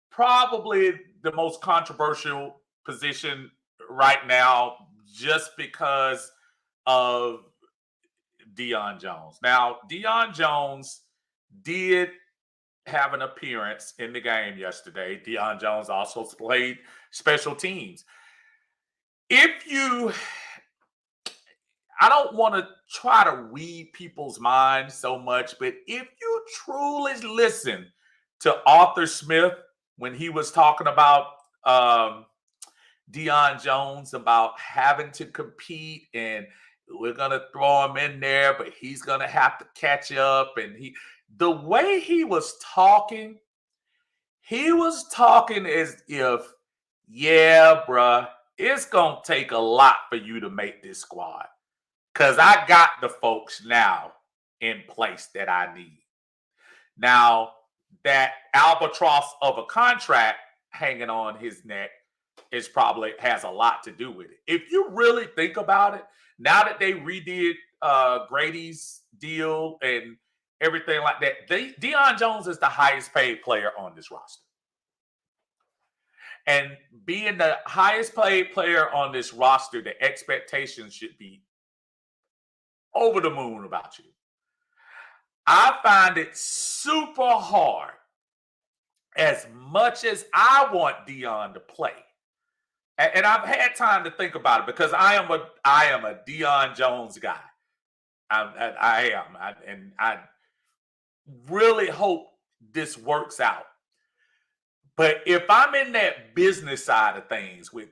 probably the most controversial position right now, just because of Deion Jones. Now, Deion Jones did have an appearance in the game yesterday. Deion Jones also played special teams. I don't want to try to read people's minds so much, but if you truly listen to Arthur Smith when he was talking about Deion Jones, about having to compete and we're going to throw him in there, but he's going to have to catch up. And the way he was talking as if, yeah, bruh, it's going to take a lot for you to make this squad. Because I got the folks now in place that I need. Now, that albatross of a contract hanging on his neck probably has a lot to do with it. If you really think about it, now that they redid Grady's deal and everything like that, Deion Jones is the highest paid player on this roster. And being the highest paid player on this roster, the expectations should be over the moon about you. I find it super hard, as much as I want Deion to play. And I've had time to think about it because I am a Deion Jones guy. I am. And I really hope this works out. But if I'm in that business side of things with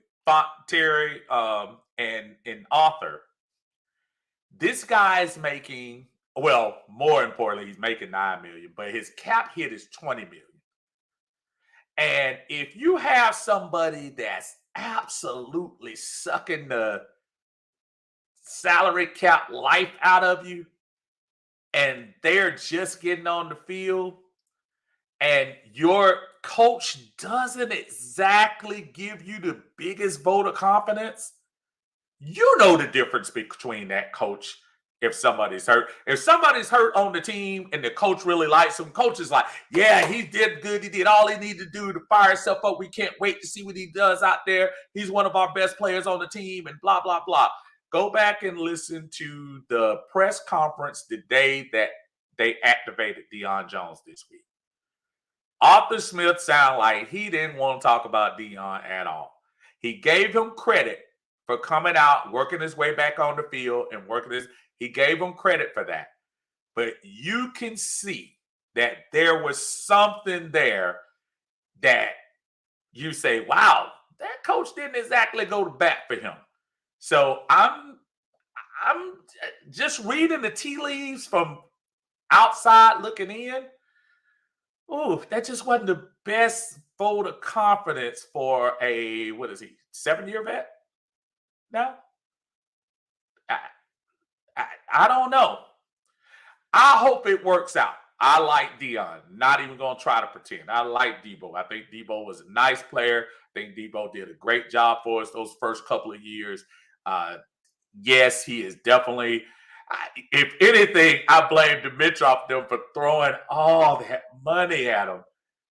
Terry and Arthur, this guy's making, well, more importantly, he's making $9 million, but his cap hit is $20 million. And if you have somebody that's absolutely sucking the salary cap life out of you, and they're just getting on the field, and your coach doesn't exactly give you the biggest vote of confidence, you know the difference between that coach if somebody's hurt. If somebody's hurt on the team and the coach really likes him, coach is like, yeah, he did good. He did all he needed to do to fire himself up. We can't wait to see what he does out there. He's one of our best players on the team and blah, blah, blah. Go back and listen to the press conference the day that they activated Deion Jones this week. Arthur Smith sounded like he didn't want to talk about Deion at all. He gave him credit for coming out, working his way back on the field and he gave him credit for that. But you can see that there was something there that you say, wow, that coach didn't exactly go to bat for him. So I'm just reading the tea leaves from outside looking in. Ooh, that just wasn't the best vote of confidence for a, 7-year vet? No? I don't know. I hope it works out. I like Deion. Not even going to try to pretend. I like Debo. I think Debo was a nice player. I think Debo did a great job for us those first couple of years. Yes, he is definitely, if anything, I blame Dimitrov them for throwing all that money at him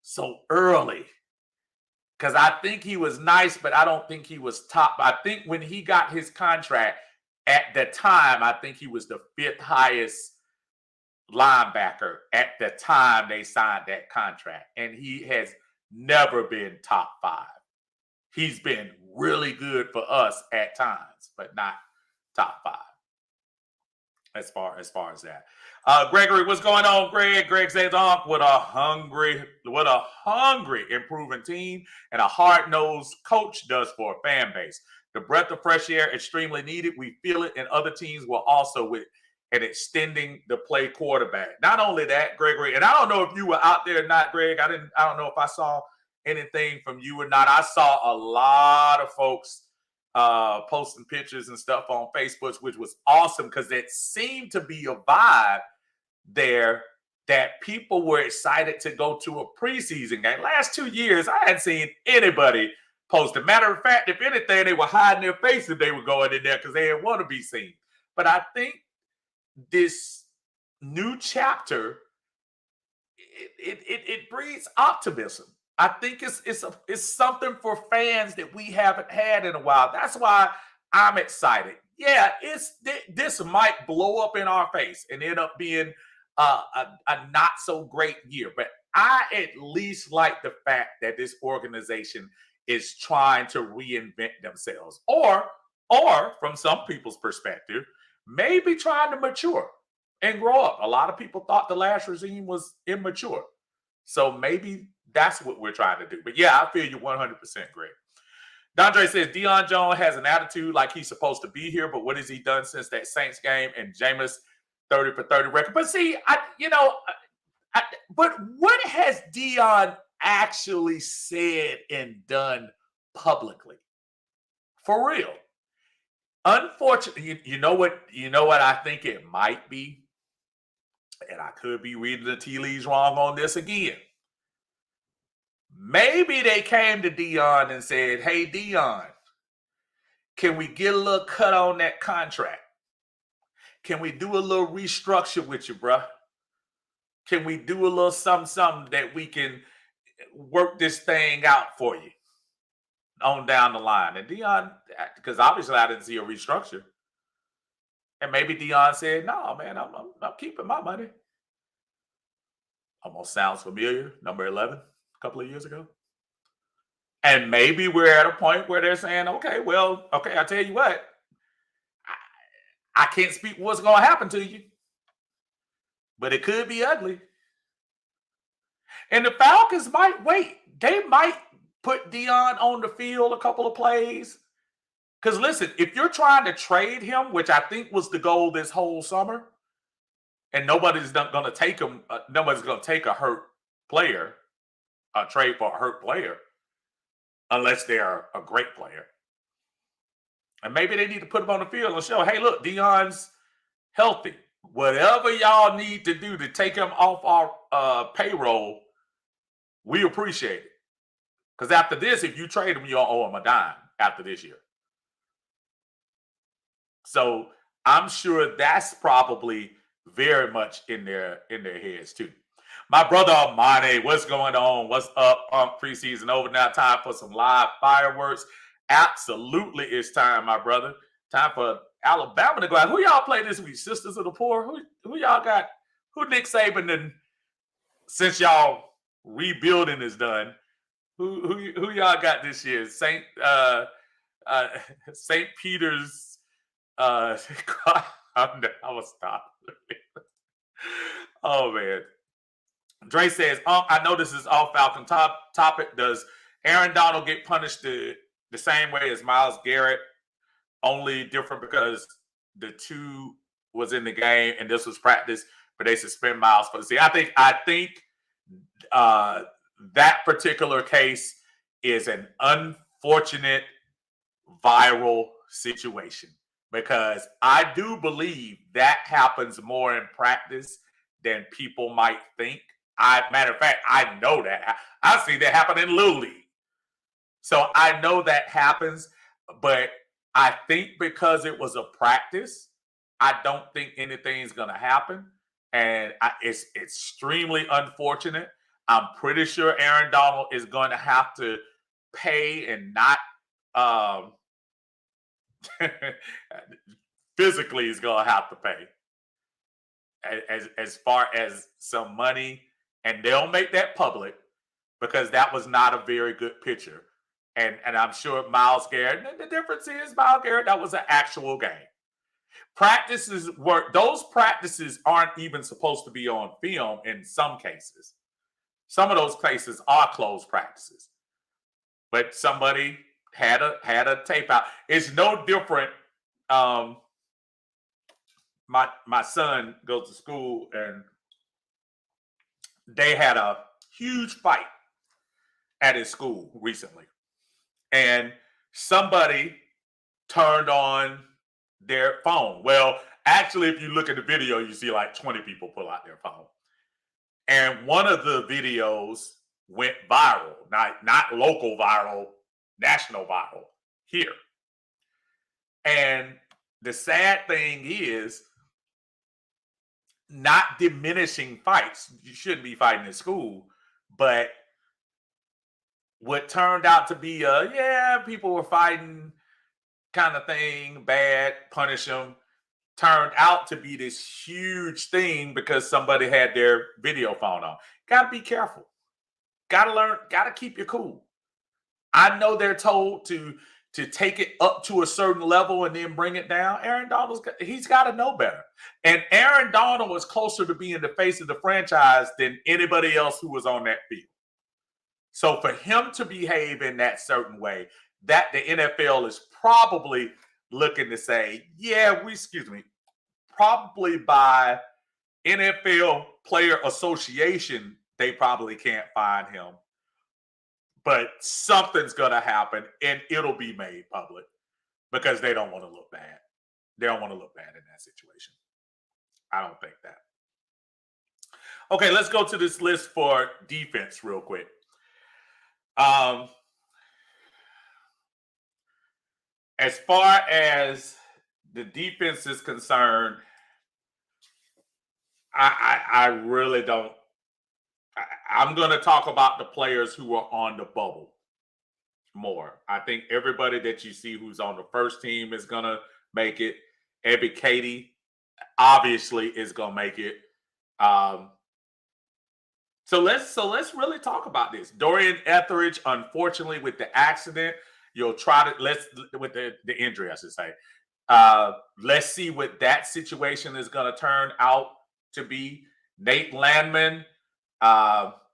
so early. Because I think he was nice, but I don't think he was top. I think when he got his contract at the time, I think he was the 5th highest linebacker at the time they signed that contract. And he has never been top 5. He's been really good for us at times, but not top 5. As far as that. Gregory, what's going on, Greg? Greg says, what a hungry improving team and a hard-nosed coach does for a fan base. The breath of fresh air extremely needed. We feel it, and other teams will also with and extending the play quarterback. Not only that, Gregory, and I don't know if you were out there or not, Greg. I don't know if I saw anything from you or not. I saw a lot of folks posting pictures and stuff on Facebook, which was awesome because it seemed to be a vibe there that people were excited to go to a preseason game. Last 2 years, I hadn't seen anybody post. As a matter of fact, if anything, they were hiding their face if they were going in there because they didn't want to be seen. But I think this new chapter, it breeds optimism. I think it's something for fans that we haven't had in a while. That's why I'm excited. yeah, this might blow up in our face and end up being a not so great year. But I at least like the fact that this organization is trying to reinvent themselves, or from some people's perspective, maybe trying to mature and grow up. A lot of people thought the last regime was immature, so maybe that's what we're trying to do. But yeah, I feel you 100%, Greg. Dondre says Deion Jones has an attitude like he's supposed to be here, but what has he done since that Saints game and Jameis 30 for 30 record? But see, but what has Deion actually said and done publicly? For real. Unfortunately, you know what I think it might be? And I could be reading the tea leaves wrong on this again. Maybe they came to Deion and said, hey, Deion, can we get a little cut on that contract? Can we do a little restructure with you, bruh? Can we do a little something that we can work this thing out for you on down the line? And Deion, because obviously I didn't see a restructure. And maybe Deion said, no, man, I'm keeping my money. Almost sounds familiar. Number 11. A couple of years ago. And maybe we're at a point where they're saying, okay, I tell you what, I can't speak what's going to happen to you, but it could be ugly. And the Falcons might wait. They might put Deion on the field a couple of plays. Because listen, if you're trying to trade him, which I think was the goal this whole summer, and nobody's going to take him, nobody's going to take a hurt player, trade for a hurt player, unless they're a great player. And maybe they need to put him on the field and show, hey, look, Deion's healthy. Whatever y'all need to do to take him off our payroll, we appreciate it. Because after this, if you trade him, you don't owe him a dime after this year. So I'm sure that's probably very much in their heads too. My brother Amani, what's going on? What's up? Preseason over now. Time for some live fireworks. Absolutely, it's time, my brother. Time for Alabama to go out. Who y'all play this week? Sisters of the Poor? Who y'all got? Who Nick Saban and since y'all rebuilding is done? Who y'all got this year? St. Peter's. I will stop. Oh man. Dre says, I know this is all Falcon topic. Does Aaron Donald get punished the same way as Myles Garrett? Only different because the two was in the game and this was practice, but they suspend Myles for the season. I think that particular case is an unfortunate viral situation because I do believe that happens more in practice than people might think. Matter of fact, I know that. I see that happen in Little League. So I know that happens, but I think because it was a practice, I don't think anything's going to happen. And it's extremely unfortunate. I'm pretty sure Aaron Donald is going to have to pay and not physically he's going to have to pay as far as some money. And they'll make that public because that was not a very good picture. And I'm sure Myles Garrett, the difference is Myles Garrett, that was an actual game. Those practices aren't even supposed to be on film in some cases. Some of those cases are closed practices. But somebody had a tape out. It's no different. My son goes to school and they had a huge fight at his school recently. And somebody turned on their phone. Well, actually, if you look at the video, you see like 20 people pull out their phone. And one of the videos went viral, not local viral, national viral here. And the sad thing is, not diminishing fights. You shouldn't be fighting at school, but what turned out to be people were fighting kind of thing, bad, punish him, turned out to be this huge thing because somebody had their video phone on. Got to be careful. Got to learn, got to keep your cool. I know they're told to take it up to a certain level and then bring it down. Aaron Donald's he's got to know better. And Aaron Donald was closer to being the face of the franchise than anybody else who was on that field. So for him to behave in that certain way, that the NFL is probably looking to say, yeah, probably by NFL Player Association, they probably can't find him. But something's going to happen, and it'll be made public because they don't want to look bad. They don't want to look bad in that situation. I don't think that. Okay, let's go to this list for defense real quick. As far as the defense is concerned, I really don't. I'm going to talk about the players who are on the bubble more. I think everybody that you see who's on the first team is going to make it. Ebby Katie obviously is going to make it. So let's really talk about this. Dorian Etheridge, unfortunately, with the accident, with the injury, I should say. Let's see what that situation is going to turn out to be. Nate Landman,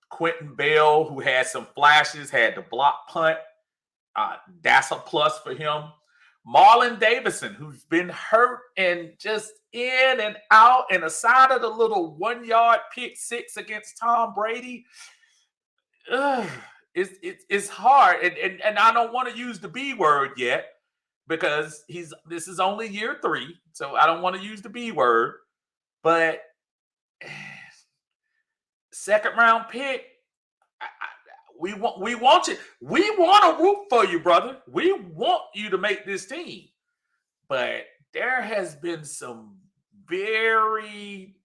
Quentin Bell, who had some flashes, had the block punt. That's a plus for him. Marlon Davidson, who's been hurt and just in and out, and aside of the little 1-yard pick six against Tom Brady, it's hard. And I don't want to use the B word yet because this is only year 3, so I don't want to use the B word. But second round pick, we want you. We want to root for you, brother. We want you to make this team. But there has been some very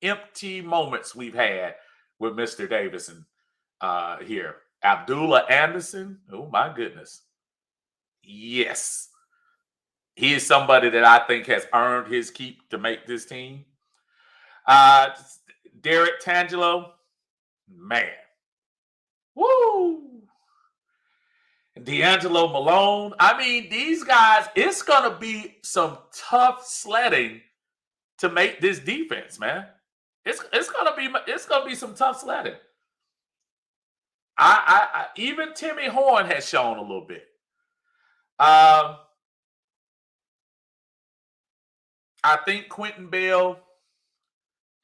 empty moments we've had with Mr. Davidson here. Abdullah Anderson, oh my goodness. Yes. He is somebody that I think has earned his keep to make this team. Derek Tangelo, man. Woo! D'Angelo Malone. I mean, these guys, it's going to be some tough sledding to make this defense, man. It's going to be some tough sledding. I even Timmy Horn has shown a little bit. I think Quentin Bell,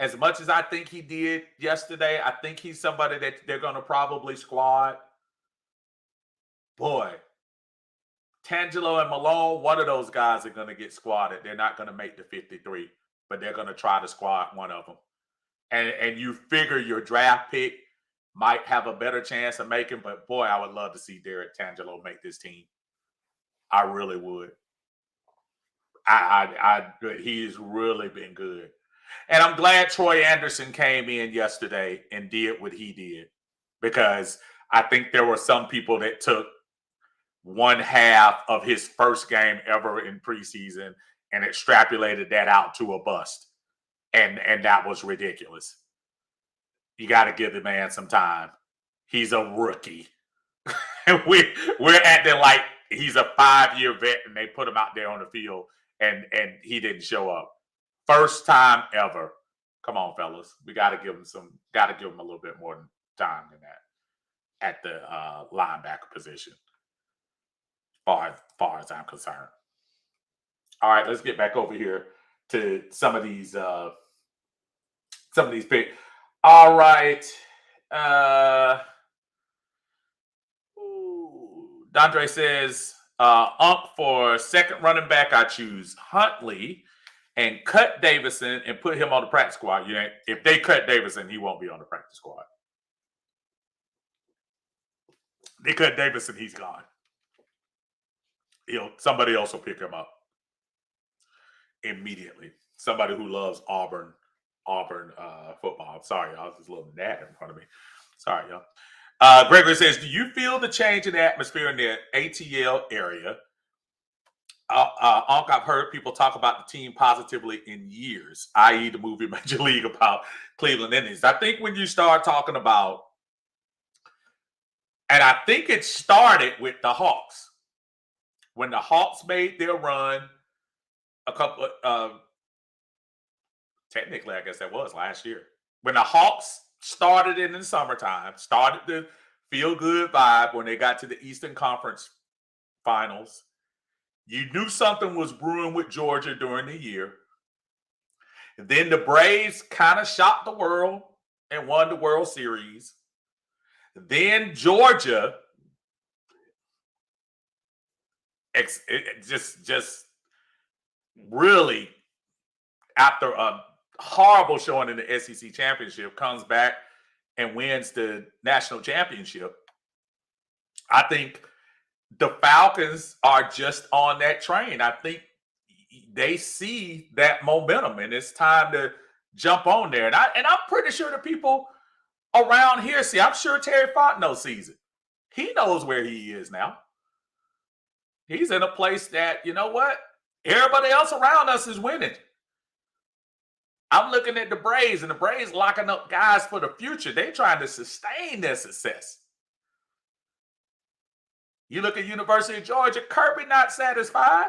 as much as I think he did yesterday, I think he's somebody that they're going to probably squad. Boy, Tangelo and Malone, one of those guys are going to get squatted. They're not going to make the 53, but they're going to try to squad one of them. And you figure your draft pick might have a better chance of making, but boy, I would love to see Derek Tangelo make this team. I really would. He's really been good. And I'm glad Troy Anderson came in yesterday and did what he did, because I think there were some people that took one half of his first game ever in preseason and extrapolated that out to a bust. And that was ridiculous. You got to give the man some time. He's a rookie. And we're acting like he's a 5-year vet and they put him out there on the field and he didn't show up. First time ever. Come on, fellas. We got to give him a little bit more time than that at the linebacker position, as far as I'm concerned. All right, let's get back over here to some of these picks. All right. Dondre says, for second running back, I choose Huntley and cut Davison and put him on the practice squad. If they cut Davison, he won't be on the practice squad. They cut Davison, he's gone. Somebody else will pick him up immediately. Somebody who loves Auburn football. I'm sorry, y'all. There's a little gnat in front of me. Sorry, y'all. Gregory says, do you feel the change in the atmosphere in the ATL area Unc, I've heard people talk about the team positively in years, i.e., the movie Major League about Cleveland Indians. I think when you start talking about, and I think it started with the Hawks. When the Hawks made their run a couple technically, I guess that was last year. When the Hawks started in the summertime, started the feel good vibe when they got to the Eastern Conference Finals, you knew something was brewing with Georgia during the year. Then the Braves kind of shocked the world and won the World Series. Then Georgia just really, after a horrible showing in the SEC championship, comes back and wins the national championship. I think the Falcons are just on that train. I think they see that momentum, and it's time to jump on there. And I'm pretty sure the people around here see. I'm sure Terry Fontenot sees it. He knows where he is now. He's in a place that, you know what? Everybody else around us is winning. I'm looking at the Braves, and the Braves locking up guys for the future. They're trying to sustain their success. You look at University of Georgia, Kirby not satisfied.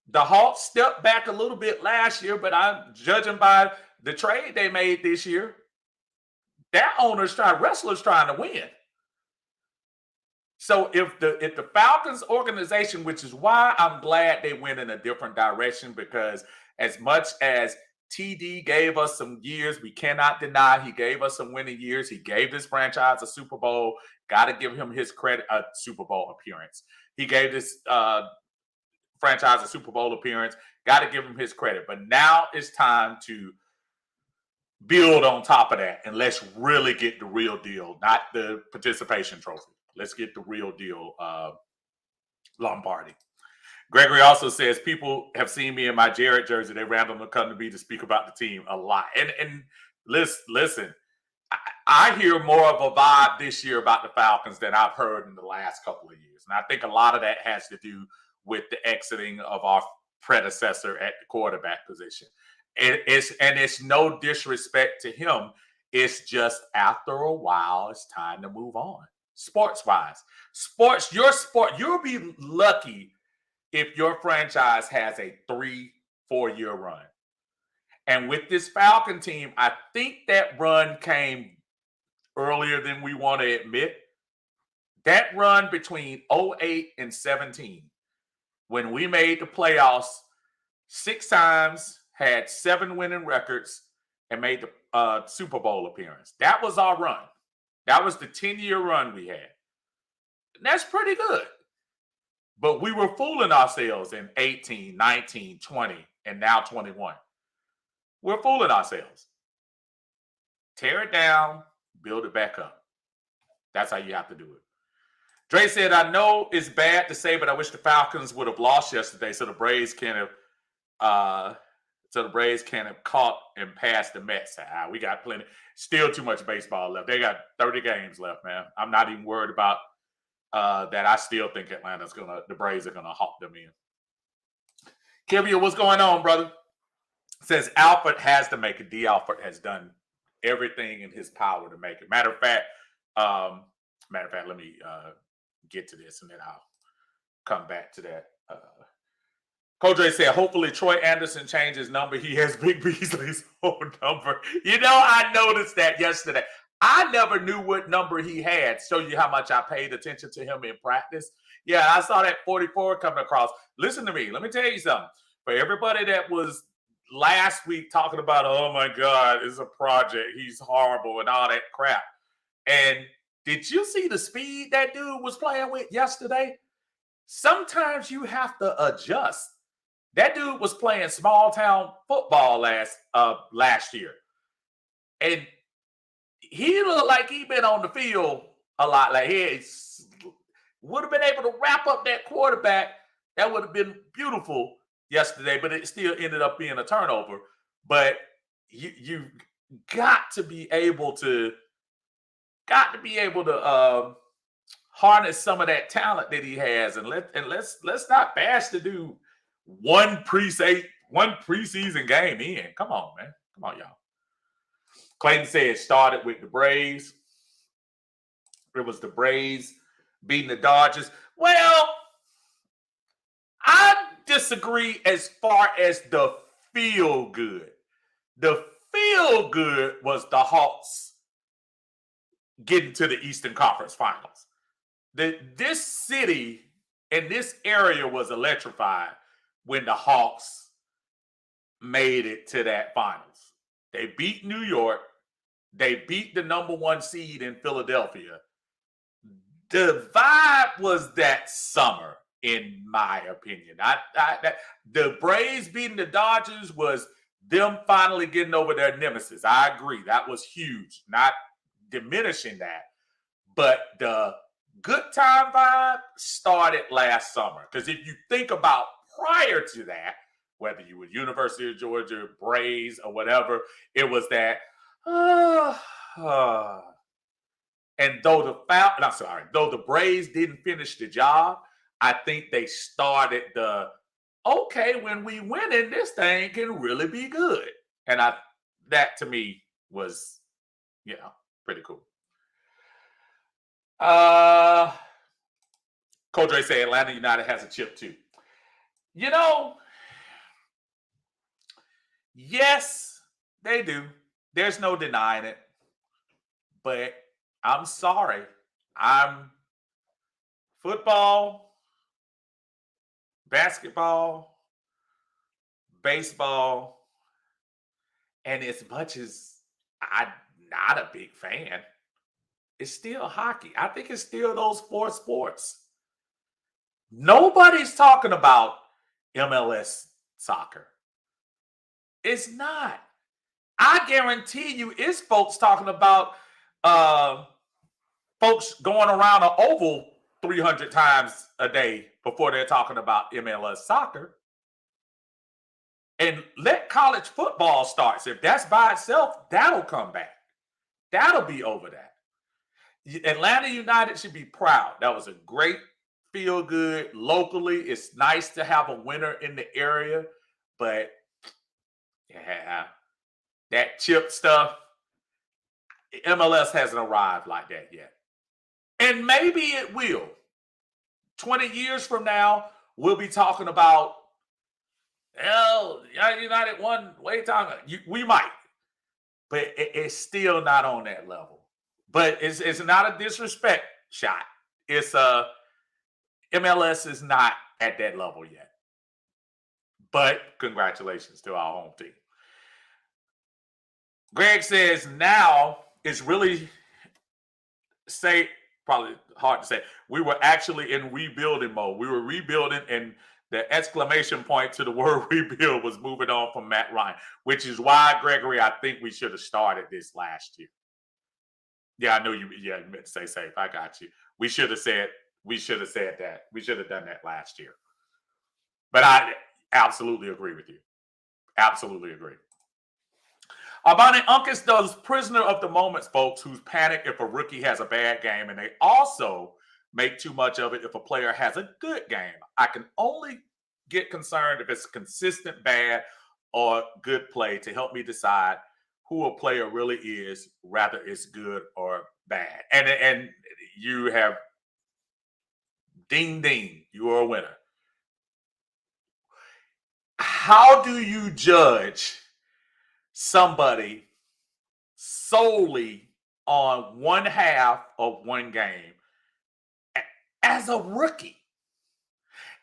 The Hawks stepped back a little bit last year, but I'm judging by the trade they made this year. That wrestlers trying to win. So if the Falcons organization, which is why I'm glad they went in a different direction, because as much as TD gave us some years, we cannot deny he gave us some winning years. He gave this franchise a Super Bowl. Got to give him his credit, a Super Bowl appearance. He gave this franchise a Super Bowl appearance. Got to give him his credit. But now it's time to build on top of that, and let's really get the real deal, not the participation trophy. Let's get the real deal, Lombardi. Gregory also says, people have seen me in my Jared jersey. They randomly come to me to speak about the team a lot. And listen, I hear more of a vibe this year about the Falcons than I've heard in the last couple of years. And I think a lot of that has to do with the exiting of our predecessor at the quarterback position. It's no disrespect to him. It's just after a while, it's time to move on. Sports-wise. Your sport, you'll be lucky if your franchise has a 3-4 year run. And with this Falcon team, I think that run came earlier than we want to admit. That run between 2008 and 2017, when we made the playoffs 6 times, had 7 winning records, and made the Super Bowl appearance. That was our run. That was the 10-year run we had. And that's pretty good. But we were fooling ourselves in 18, 19, 20, and now 21. We're fooling ourselves. Tear it down, build it back up. That's how you have to do it. Dre said, I know it's bad to say, but I wish the Falcons would have lost yesterday so the Braves can have caught and passed the Mets. We got plenty. Still too much baseball left. They got 30 games left, man. I'm not even worried about that. I still think the Braves are gonna hawk them in. Kivia, what's going on, brother? Says Alfred has to make it. D. Alfred has done everything in his power to make it. Matter of fact, let me get to this and then I'll come back to that. Coach Ray said, hopefully Troy Anderson changes number. He has Big Beasley's own number. You know, I noticed that yesterday. I never knew what number he had. Show you how much I paid attention to him in practice. Yeah, I saw that 44 coming across. Listen to me. Let me tell you something. For everybody that was last week talking about, oh my God, it's a project. He's horrible and all that crap. And did you see the speed that dude was playing with yesterday? Sometimes you have to adjust. That dude was playing small town football last year. And he looked like he'd been on the field a lot. Like he would have been able to wrap up that quarterback. That would have been beautiful yesterday, but it still ended up being a turnover. But you got to be able to harness some of that talent that he has, and let's not bash the dude one preseason game in. Come on, man. Come on, y'all. Clayton said it started with the Braves. It was the Braves beating the Dodgers. Well, I disagree as far as the feel good. The feel good was the Hawks getting to the Eastern Conference Finals. This city and this area was electrified when the Hawks made it to that finals. They beat New York. They beat the number 1 seed in Philadelphia. The vibe was that summer, in my opinion. The Braves beating the Dodgers was them finally getting over their nemesis. I agree. That was huge. Not diminishing that. But the good time vibe started last summer. Because if you think about prior to that, whether you were University of Georgia, Braves, or whatever, it was that, and though the Braves didn't finish the job, I think they started okay, when we win in this thing can really be good. And that to me was, pretty cool. Coach Ray said Atlanta United has a chip too. Yes, they do. There's no denying it. But I'm sorry. I'm football, basketball, baseball, and as much as I'm not a big fan, it's still hockey. I think it's still those 4 sports. Nobody's talking about MLS soccer. It's not. I guarantee you it's folks talking about folks going around an oval 300 times a day before they're talking about MLS soccer. And let college football start. If that's by itself, that'll come back. That'll be over that. Atlanta United should be proud. That was a great feel good locally. It's nice to have a winner in the area, but yeah, that chip stuff, MLS hasn't arrived like that yet. And maybe it will. 20 years from now, we'll be talking about, United won way time. We might, but it's still not on that level. But it's not a disrespect shot. It's MLS is not at that level yet. But congratulations to our home team. Greg says now it's really probably hard to say. We were actually in rebuilding mode. We were rebuilding, and the exclamation point to the word rebuild was moving on from Matt Ryan, which is why, Gregory, I think we should have started this last year. Yeah, I know you meant to say safe. I got you. We should have said that. We should have done that last year. But I absolutely agree with you. Absolutely agree. Abani Uncas does prisoner of the moments, folks, who's panic if a rookie has a bad game, and they also make too much of it if a player has a good game. I can only get concerned if it's consistent bad or good play to help me decide who a player really is, rather it's good or bad. And you have ding ding, you are a winner. How do you judge somebody solely on one half of one game as a rookie?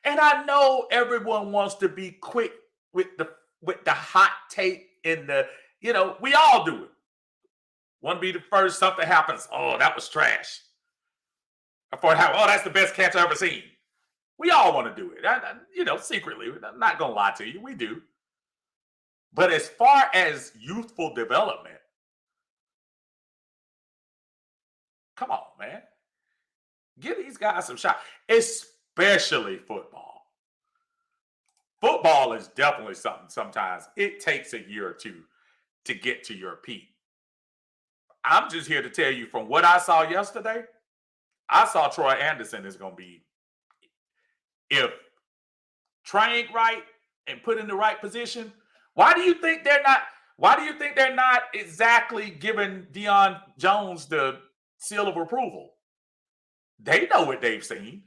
And I know everyone wants to be quick with the hot take in the, we all do it. Want to be the first, something happens, oh, that was trash. Before it happens, oh, that's the best catch I've ever seen. We all want to do it. Secretly. I'm not going to lie to you. We do. But as far as youthful development, come on, man. Give these guys some shot, especially football. Football is definitely something sometimes it takes a year or two to get to your peak. I'm just here to tell you from what I saw yesterday, I saw Troy Anderson is going to be, if trained right and put in the right position. Why do you think they're not? Why do you think they're not exactly giving Deion Jones the seal of approval? They know what they've seen.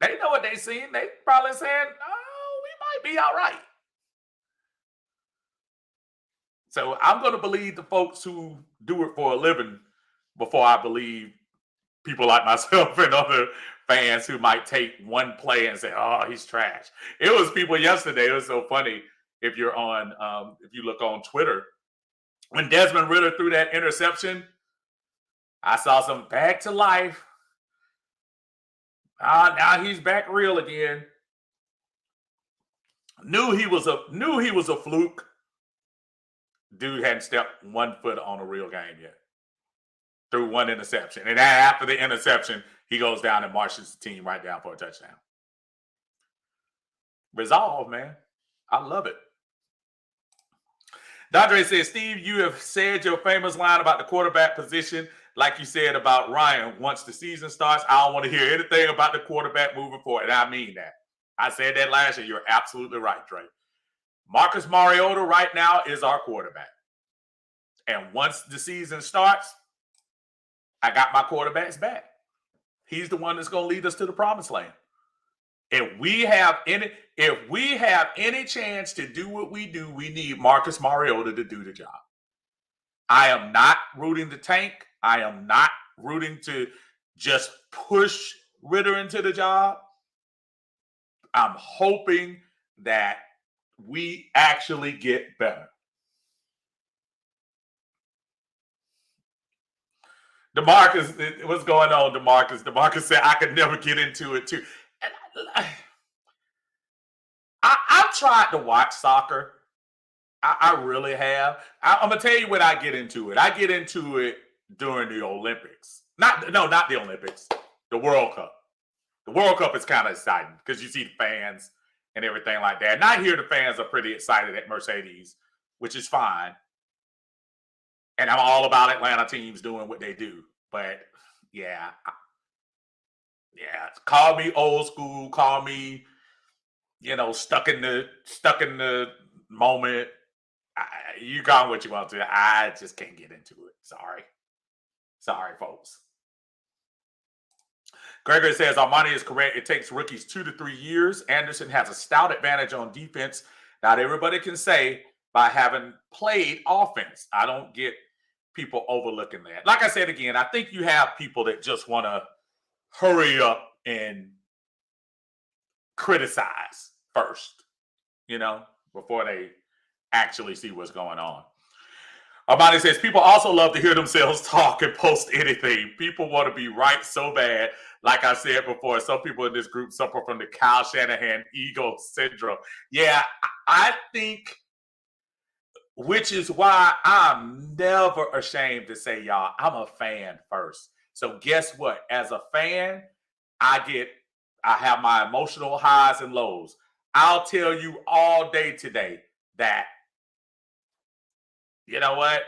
They know what they've seen. They probably saying, "Oh, we might be all right." So I'm going to believe the folks who do it for a living before I believe people like myself and other fans who might take one play and say, "Oh, he's trash." It was people yesterday. It was so funny. If you're on, if you look on Twitter, when Desmond Ridder threw that interception, I saw some back to life. Now he's back real again. Knew he was a fluke. Dude hadn't stepped 1 foot on a real game yet. Threw one interception. And after the interception, he goes down and marches the team right down for a touchdown. Resolve, man. I love it. Dondre says, Steve, you have said your famous line about the quarterback position, like you said about Ryan. Once the season starts, I don't want to hear anything about the quarterback moving forward. And I mean that. I said that last year. You're absolutely right, Trey. Marcus Mariota right now is our quarterback. And once the season starts, I got my quarterbacks back. He's the one that's going to lead us to the promised land. If we have any chance to do what we do, we need Marcus Mariota to do the job. I am not rooting to tank. I am not rooting to just push Ridder into the job. I'm hoping that we actually get better. DeMarcus, what's going on, DeMarcus? DeMarcus said, I could never get into it too. And I've tried to watch soccer. I really have. I'm going to tell you when I get into it. I get into it during the Olympics. Not the Olympics. The World Cup. The World Cup is kind of exciting because you see the fans and everything like that. And I hear the fans are pretty excited at Mercedes, which is fine. And I'm all about Atlanta teams doing what they do. But yeah, call me old school, call me, stuck in the moment. You call me what you want to. I just can't get into it. Sorry, folks. Gregory says Armani is correct. It takes rookies 2 to 3 years. Anderson has a stout advantage on defense. Not everybody can say by having played offense. I don't get people overlooking that. Like I said again, I think you have people that just want to hurry up and criticize first, before they actually see what's going on. Armani says, people also love to hear themselves talk and post anything. People want to be right so bad. Like I said before, some people in this group suffer from the Kyle Shanahan ego syndrome. Yeah, I think, which is why I'm never ashamed to say, y'all, I'm a fan first. So guess what? As a fan, I have my emotional highs and lows. I'll tell you all day today that, you know what?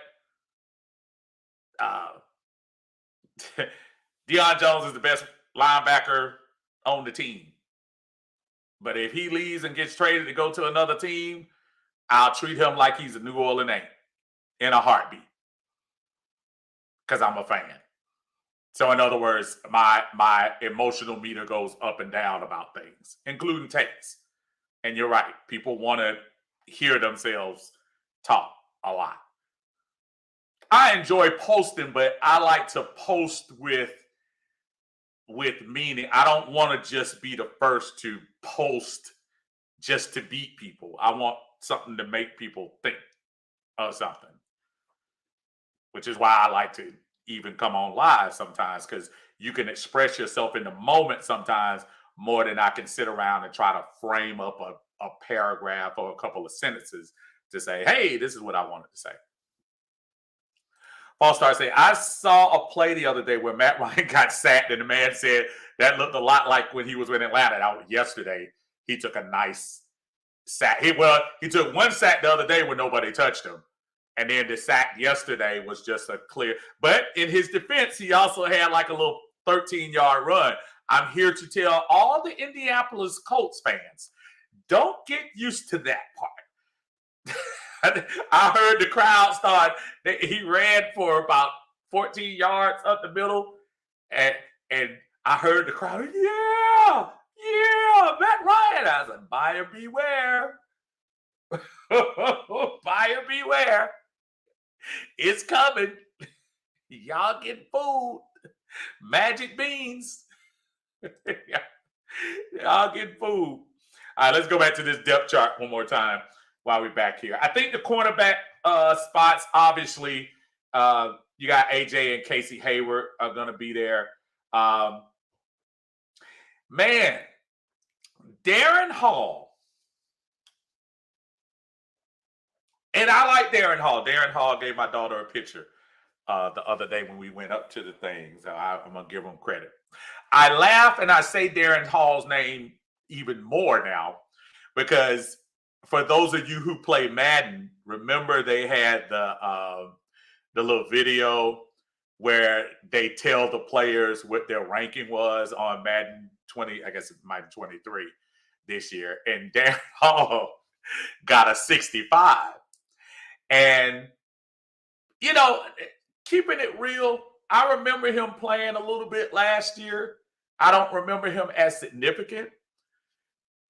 Deion Jones is the best linebacker on the team. But if he leaves and gets traded to go to another team, I'll treat him like he's a New Orleans Ain't in a heartbeat. Because I'm a fan. So in other words, my emotional meter goes up and down about things, including takes. And you're right. People want to hear themselves talk a lot. I enjoy posting, but I like to post with meaning. I don't want to just be the first to post just to beat people. I want something to make people think of something, which is why I like to even come on live sometimes, because you can express yourself in the moment sometimes more than I can sit around and try to frame up a paragraph or a couple of sentences to say, hey, this is what I wanted to say. Paul Star say, I saw a play the other day where Matt Ryan got sacked, and the man said that looked a lot like when he was in Atlanta. Now, yesterday, he took a nice sack. He took one sack the other day when nobody touched him. And then the sack yesterday was just a clear. But in his defense, he also had like a little 13-yard run. I'm here to tell all the Indianapolis Colts fans, don't get used to that part. I heard the crowd start. He ran for about 14 yards up the middle. And I heard the crowd, yeah, Matt Ryan. I was like, buyer beware. Buyer beware. It's coming. Y'all get food. Magic beans. Y'all get food. All right, let's go back to this depth chart one more time while we're back here. I think the cornerback spots, obviously, you got AJ and Casey Hayward are going to be there. Man, Darren Hall. And I like Darren Hall. Darren Hall gave my daughter a picture the other day when we went up to the thing. So I'm going to give him credit. I laugh and I say Darren Hall's name even more now because for those of you who play Madden, remember they had the little video where they tell the players what their ranking was on Madden 20, I guess it might be 23 this year. And Darren Hall got a 65. And, you know, keeping it real, I remember him playing a little bit last year. I don't remember him as significant,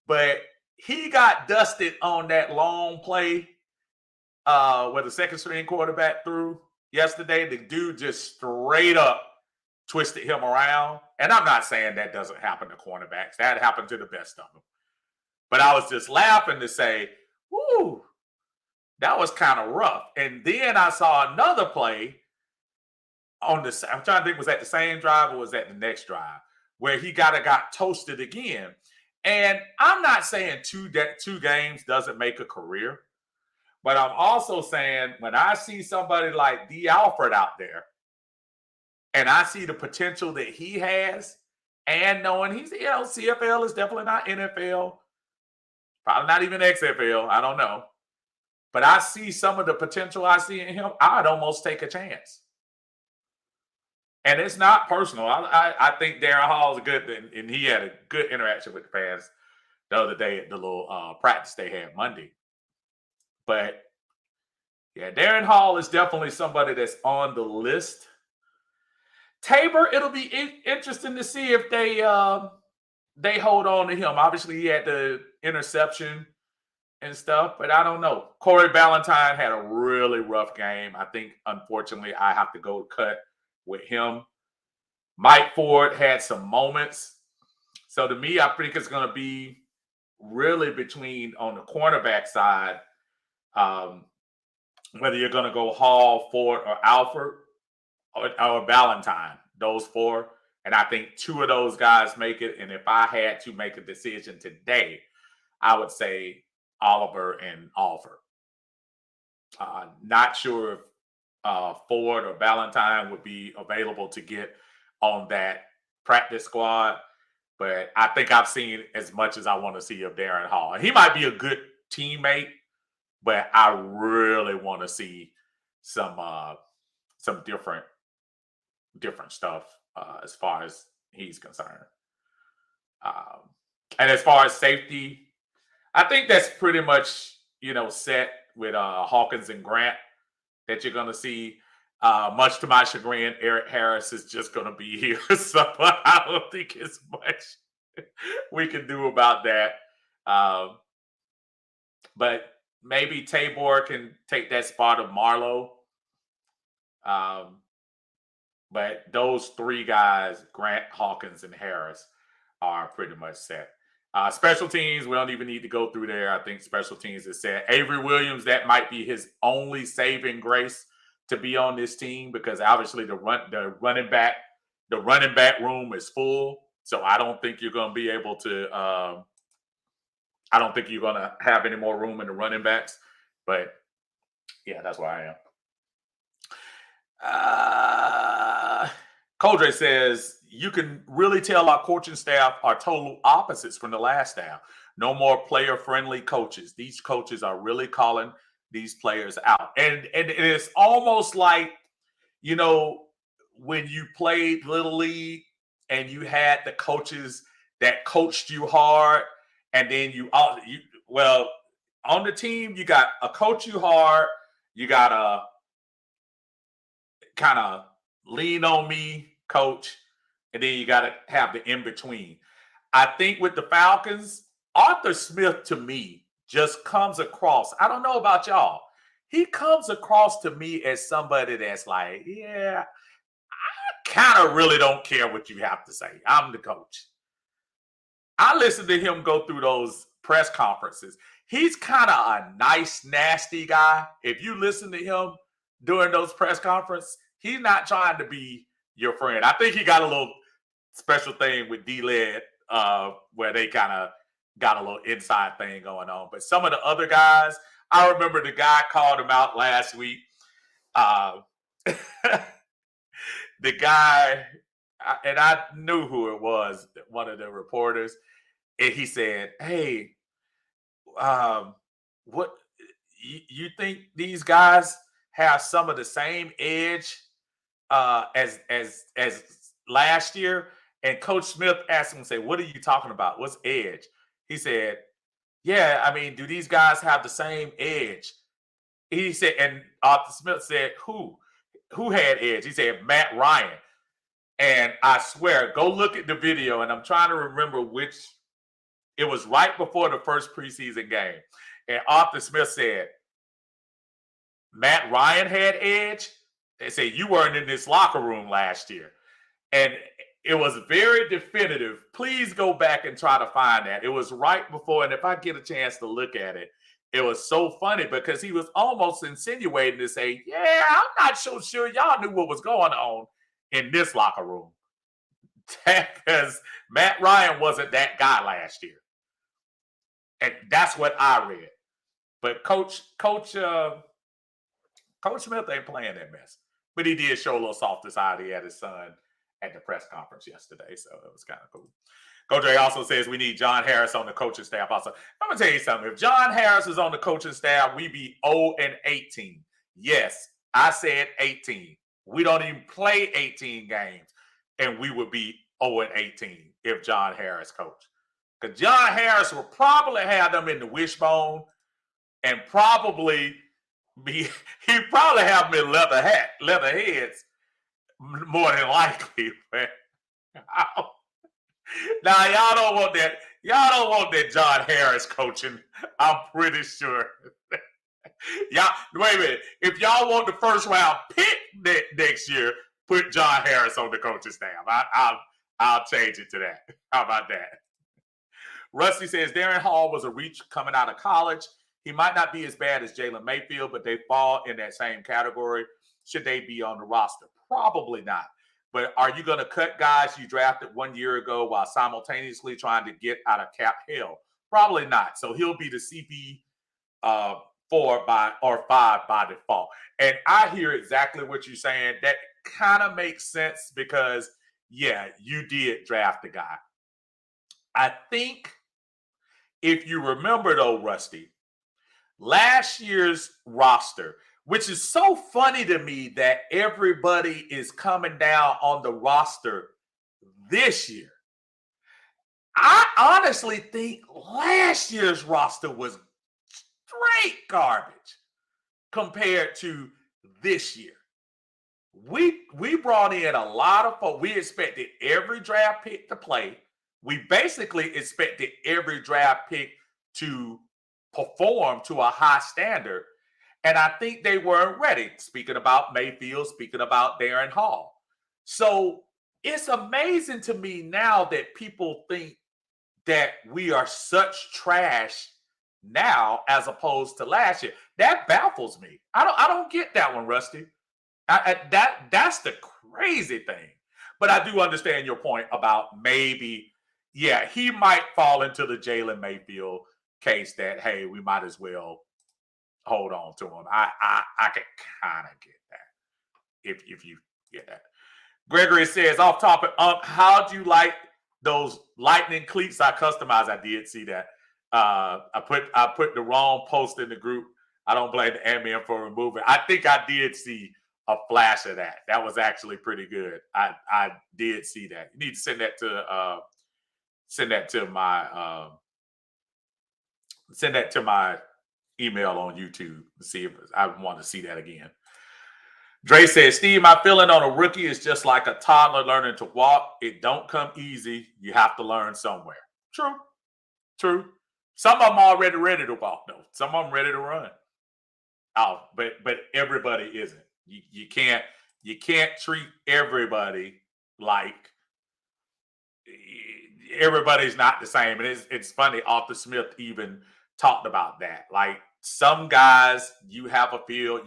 but he got dusted on that long play where the second string quarterback threw yesterday. The dude just straight up twisted him around. And I'm not saying that doesn't happen to cornerbacks. That happened to the best of them. But I was just laughing to say, whoo, that was kind of rough. And then I saw another play on the, I'm trying to think, was that the same drive or was that the next drive, where he got toasted again. And I'm not saying two games doesn't make a career, but I'm also saying when I see somebody like D. Alford out there and I see the potential that he has and knowing he's, you know, CFL is definitely not NFL, probably not even XFL, I don't know. But I see some of the potential I see in him, I'd almost take a chance. And it's not personal. I think Darren Hall is good, and he had a good interaction with the fans the other day at the little practice they had Monday. But yeah, Darren Hall is definitely somebody that's on the list. Tabor, it'll be interesting to see if they hold on to him. Obviously, he had the interception and stuff, but I don't know. Corey Ballantyne had a really rough game. I think, unfortunately, I have to go cut with him. Mike Ford had some moments. So to me, I think it's going to be really between on the cornerback side, whether you're going to go Hall, Ford, or Alford or Ballantyne, those four. And I think two of those guys make it. And if I had to make a decision today, I would say Oliver and Alford. Not sure if Ford or Ballantyne would be available to get on that practice squad, but I think I've seen as much as I want to see of Darren Hall. He might be a good teammate, but I really want to see some different stuff as far as he's concerned. And as far as safety, I think that's pretty much, you know, set with Hawkins and Grant that you're going to see. Much to my chagrin, Eric Harris is just going to be here. So I don't think it's much we can do about that. But maybe Tabor can take that spot of Marlowe. But those three guys, Grant, Hawkins, and Harris, are pretty much set. Special teams, we don't even need to go through there. I think special teams is set. Avery Williams, that might be his only saving grace to be on this team because obviously the running back room is full. So I don't think you're going to be able to. I don't think you're going to have any more room in the running backs. But yeah, that's where I am. Coldre says, you can really tell our coaching staff are total opposites from the last staff. No more player-friendly coaches. These coaches are really calling these players out. And it's almost like, you know, when you played Little League and you had the coaches that coached you hard, and then well, on the team, you got a coach you hard, you got a kind of lean on me coach, and then you got to have the in between. I think with the Falcons, Arthur Smith to me just comes across. I don't know about y'all. He comes across to me as somebody that's like, yeah, I kind of really don't care what you have to say. I'm the coach. I listened to him go through those press conferences. He's kind of a nice, nasty guy. If you listen to him during those press conferences, he's not trying to be your friend. I think he got a little special thing with D-Led where they kind of got a little inside thing going on. But some of the other guys, I remember the guy called him out last week. The guy, and I knew who it was, one of the reporters, and he said, "Hey, what you think these guys have some of the same edge as last year?" And Coach Smith asked him, "Say, what are you talking about? What's edge?" He said, "Yeah, I mean, do these guys have the same edge?" He said, and Arthur Smith said, "Who had edge?" He said, "Matt Ryan." And I swear, go look at the video, and I'm trying to remember which. It was right before the first preseason game. And Arthur Smith said, "Matt Ryan had edge?" They said, "You weren't in this locker room last year." And it was very definitive. Please go back and try to find that. It was right before, and if I get a chance to look at it, it was so funny because he was almost insinuating to say, "Yeah, I'm not so sure y'all knew what was going on in this locker room." Because Matt Ryan wasn't that guy last year. And that's what I read. But Coach Smith ain't playing that mess. But he did show a little softer side. He had his son at the press conference yesterday, so it was kind of cool. Coach Ray also says we need John Harris on the coaching staff. Also, I'm gonna tell you something. If John Harris is on the coaching staff, we be 0-18. Yes, I said 18. We don't even play 18 games, and we would be 0-18 if John Harris coached. Because John Harris will probably have them in the wishbone, and probably he'd probably have them in leather heads, more than likely. Now y'all don't want that. Y'all don't want that John Harris coaching. I'm pretty sure. Y'all wait a minute. If y'all want the first round pick next year, put John Harris on the coaching staff. I'll change it to that. How about that? Rusty says Darren Hall was a reach coming out of college. He might not be as bad as Jalen Mayfield, but they fall in that same category. Should they be on the roster? Probably not. But are you going to cut guys you drafted 1 year ago while simultaneously trying to get out of cap hell? Probably not. So he'll be the CP 4 or 5 by default. And I hear exactly what you're saying. That kind of makes sense because, yeah, you did draft the guy. I think if you remember, though, Rusty, last year's roster, which is so funny to me that everybody is coming down on the roster this year. I honestly think last year's roster was straight garbage compared to this year. We brought in a lot of folks. We expected every draft pick to play. We basically expected every draft pick to perform to a high standard. And I think they weren't ready. Speaking about Mayfield, speaking about Darren Hall. So it's amazing to me now that people think that we are such trash now as opposed to last year. That baffles me. I don't get that one, Rusty. That's the crazy thing. But I do understand your point about maybe, yeah, he might fall into the Jalen Mayfield case that, hey, we might as well hold on to him. I can kind of get that if you get that. Gregory says, off topic, how do you like those lightning cleats I customized? I did see that. I put the wrong post in the group. I don't blame the admin for removing. I think I did see a flash of that. That was actually pretty good. I did see that. You need to send that to my email on YouTube to see if I want to see that again. Dre says, Steve, my feeling on a rookie is just like a toddler learning to walk. It don't come easy. You have to learn somewhere. True. Some of them already ready to walk, though. Some of them ready to run. Oh, but everybody isn't. You can't treat everybody like everybody's not the same. And it's funny. Arthur Smith even talked about that. Like some guys, you have a field,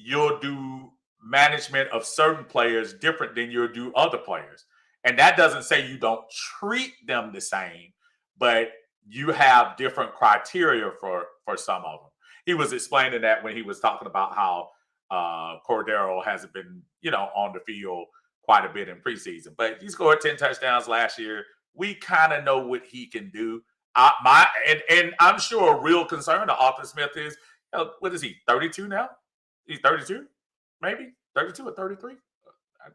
you'll do management of certain players different than you'll do other players. And that doesn't say you don't treat them the same, but you have different criteria for some of them. He was explaining that when he was talking about how Cordero hasn't been, on the field quite a bit in preseason. But he scored 10 touchdowns last year. We kind of know what he can do. And I'm sure a real concern to Arthur Smith is, what is he, 32 now? He's 32, maybe 32 or 33,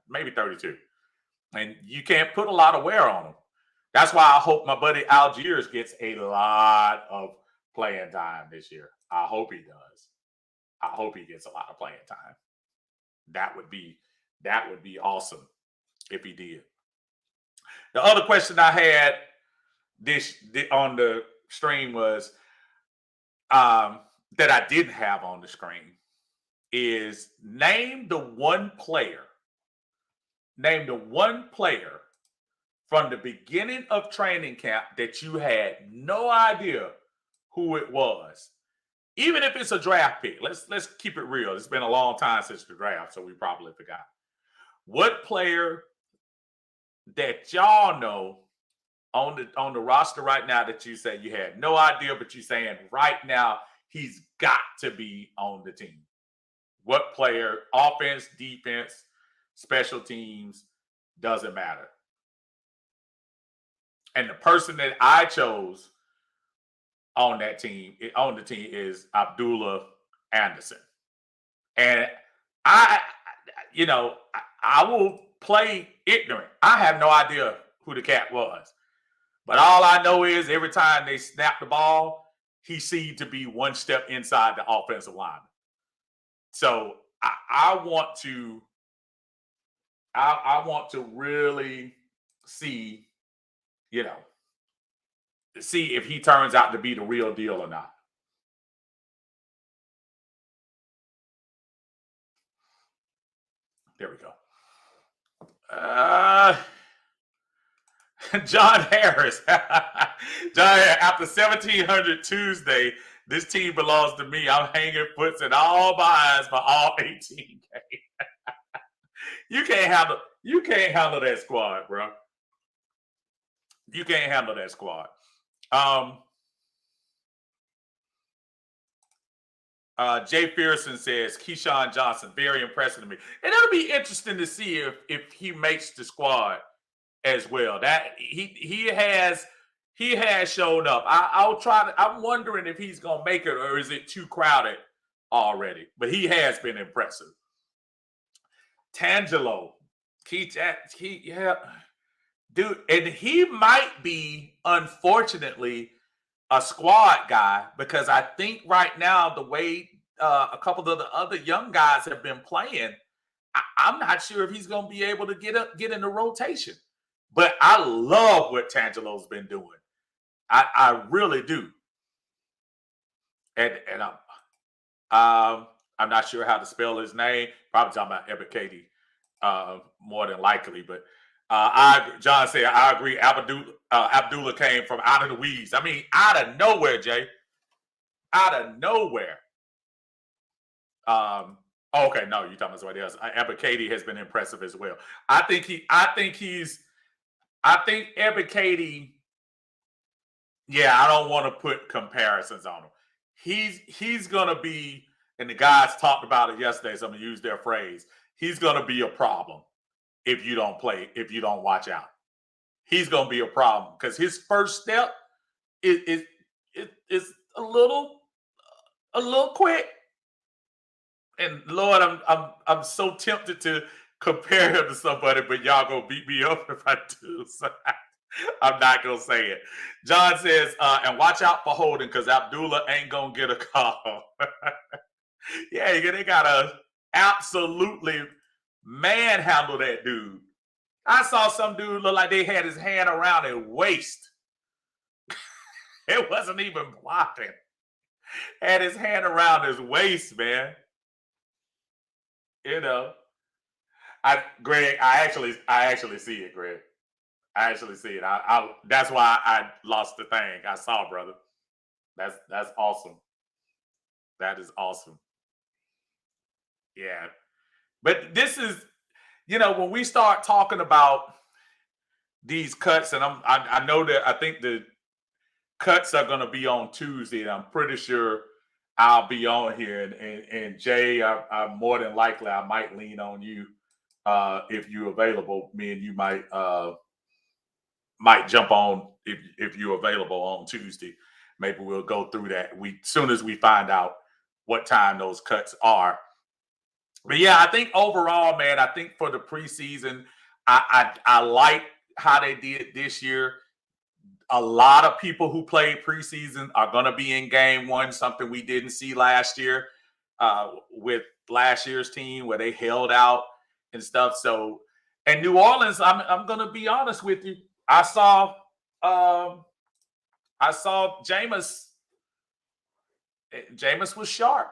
maybe 32. And you can't put a lot of wear on him. That's why I hope my buddy Algiers gets a lot of playing time this year. I hope he does. I hope he gets a lot of playing time. That would be awesome if he did. The other question I had on the stream was that I didn't have on the screen is name the one player from the beginning of training camp that you had no idea who it was. Even if it's a draft pick, let's keep it real. It's been a long time since the draft, so we probably forgot. What player that y'all know on the roster right now that you say you had no idea, but you're saying right now he's got to be on the team? What player, offense, defense, special teams, doesn't matter. And the person that I chose on the team is Abdullah Anderson. And I will play ignorant. I have no idea who the cat was. But all I know is every time they snap the ball, he seemed to be one step inside the offensive line. So I want to really see, see if he turns out to be the real deal or not. There we go. John Harris. John, after 1700 Tuesday, this team belongs to me. I'm hanging foots in all my eyes for all 18 games. You can't handle that squad, bro. You can't handle that squad. Jay Pearson says Keyshawn Johnson, very impressive to me. And it'll be interesting to see if he makes the squad as well. That he has shown up. I'm wondering if he's gonna make it or is it too crowded already? But he has been impressive. Tangelo, dude, and he might be, unfortunately, a squad guy, because I think right now the way a couple of the other young guys have been playing, I'm not sure if he's going to be able to get in the rotation. But I love what Tangelo's been doing. I really do. And I'm not sure how to spell his name. Probably talking about Ebiketie more than likely. But John said, I agree. Abdullah came from out of the weeds. I mean, out of nowhere, Jay. Out of nowhere. Okay, no, you're talking about somebody else. Ebiketie has been impressive as well. I think Ebiketie, yeah, I don't want to put comparisons on him. He's gonna be, and the guys talked about it yesterday, so I'm gonna use their phrase. He's gonna be a problem if you don't watch out. He's gonna be a problem because his first step is a little a little quick. And Lord, I'm so tempted to compare him to somebody, but y'all gonna beat me up if I do. So I'm not gonna say it. John says, and watch out for Holden because Abdullah ain't gonna get a call. Yeah, they gotta absolutely manhandle that dude. I saw some dude look like they had his hand around his waist. It wasn't even blocking. Had his hand around his waist, man. You know, Greg, I actually see it, Greg. I actually see it. I that's why I lost the thing. I saw, brother. That's awesome. That is awesome. Yeah, but this is, when we start talking about these cuts, and I know that I think the cuts are going to be on Tuesday, and I'm pretty sure I'll be on here. And Jay, I'm more than likely I might lean on you if you're available. Me and you might jump on if you're available on Tuesday. Maybe we'll go through that. Soon as we find out what time those cuts are. But yeah, I think overall, man, I think for the preseason, I like how they did this year. A lot of people who played preseason are going to be in game one, something we didn't see last year with last year's team where they held out and stuff. So, and New Orleans, I'm going to be honest with you. I saw Jameis. Jameis was sharp,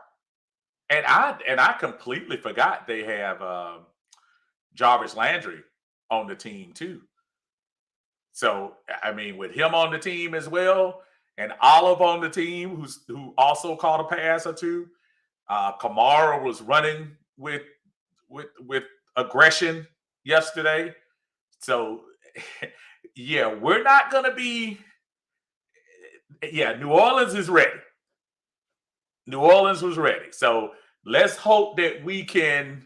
and I completely forgot they have Jarvis Landry on the team too. So, I mean, with him on the team as well, and Olive on the team, who also caught a pass or two, Kamara was running with aggression yesterday. So, yeah, we're not going to be. Yeah, New Orleans is ready. New Orleans was ready. So let's hope that we can,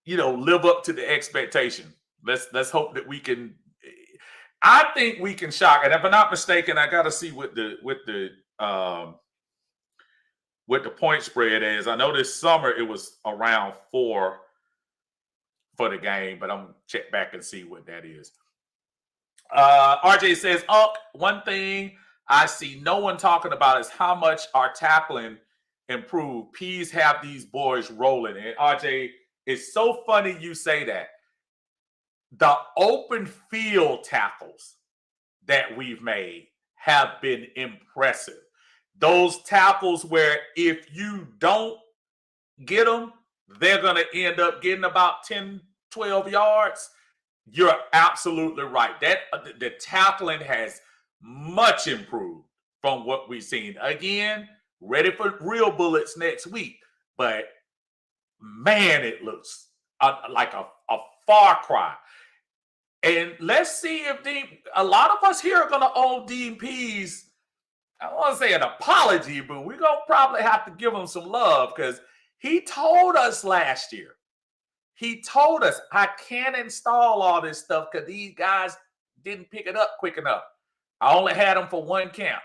live up to the expectation. Let's hope that we can. I think we can shock. And if I'm not mistaken, I got to see what the point spread is. I know this summer it was around 4 for the game, but I'm gonna check back and see what that is. RJ says, one thing I see no one talking about is how much our tackling improved. Peas have these boys rolling. And RJ, it's so funny you say that. The open field tackles that we've made have been impressive. Those tackles where if you don't get them, they're going to end up getting about 10, 12 yards. You're absolutely right. The tackling has much improved from what we've seen. Again, ready for real bullets next week. But, man, it looks like a far cry. And let's see if a lot of us here are going to owe Dean Pease, I don't want to say an apology, but we're going to probably have to give him some love because he told us last year. He told us, I can't install all this stuff because these guys didn't pick it up quick enough. I only had them for one camp.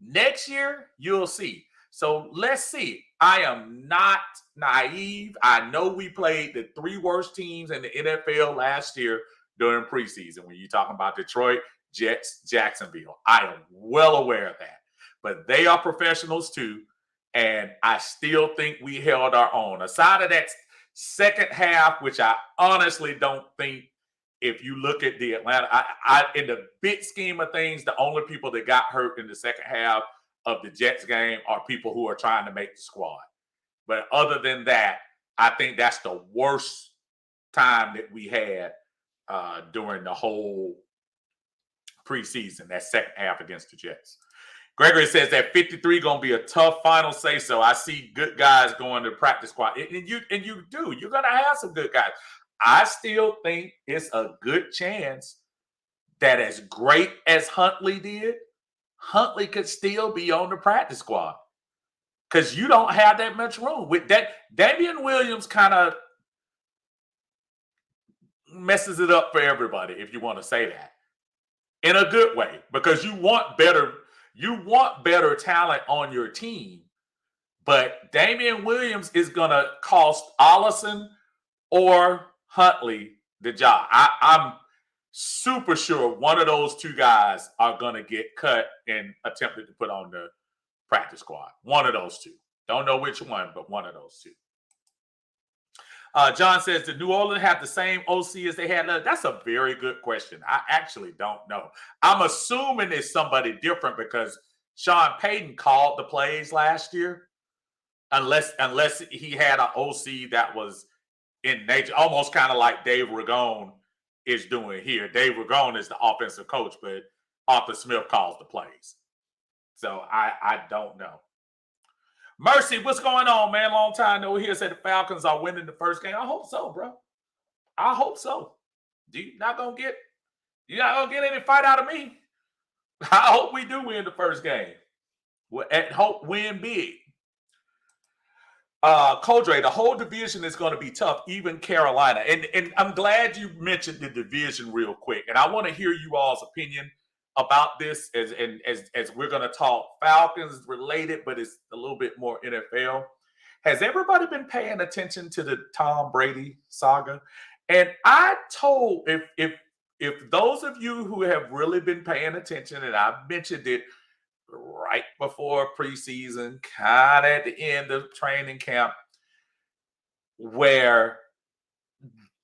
Next year, you'll see. So let's see. I am not naive. I know we played the 3 worst teams in the NFL last year during preseason. When you're talking about Detroit, Jets, Jacksonville, I am well aware of that. But they are professionals too, and I still think we held our own. Aside of that second half, which I honestly don't think, if you look at the Atlanta, I in the big scheme of things, the only people that got hurt in the second half of the Jets game are people who are trying to make the squad. But other than that, I think that's the worst time that we had during the whole preseason, that second half against the Jets. Gregory says that 53 going to be a tough final say so. I see good guys going to practice squad. And you do. You're going to have some good guys. I still think it's a good chance that as great as Huntley did, Huntley could still be on the practice squad. Because you don't have that much room. With that, Damian Williams kind of messes it up for everybody, if you want to say that. In a good way. Because you want better talent on your team. But Damian Williams is going to cost Allison or Huntley the job. I'm super sure one of those two guys are going to get cut and attempted to put on the practice squad. One of those two. Don't know which one, but one of those two. John says, did New Orleans have the same OC as they had? That's a very good question. I actually don't know. I'm assuming it's somebody different because Sean Payton called the plays last year. Unless he had an OC that was in nature, almost kind of like Dave Ragone is doing here. Dave Ragone is the offensive coach, but Arthur Smith calls the plays. So I don't know. Mercy, what's going on, man? Long time no here. Said the Falcons are winning the first game. I hope so, bro. I hope so. You're not gonna get any fight out of me. I hope we do win the first game. Hope win big. Codre, the whole division is going to be tough, even Carolina. And I'm glad you mentioned the division real quick. And I want to hear you all's opinion about this as we're going to talk Falcons related, but it's a little bit more NFL. Has everybody been paying attention to the Tom Brady saga? And I told, if those of you who have really been paying attention, and I've mentioned it right before preseason, kind of at the end of training camp, where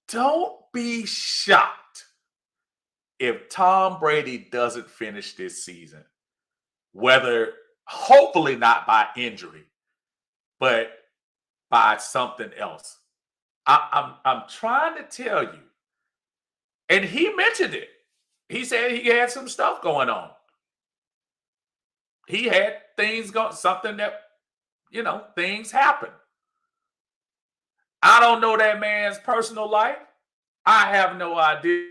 don't be shocked if Tom Brady doesn't finish this season, whether hopefully not by injury, but by something else. I'm trying to tell you, and he mentioned it. He said he had some stuff going on. He had things going, something that, things happen. I don't know that man's personal life. I have no idea.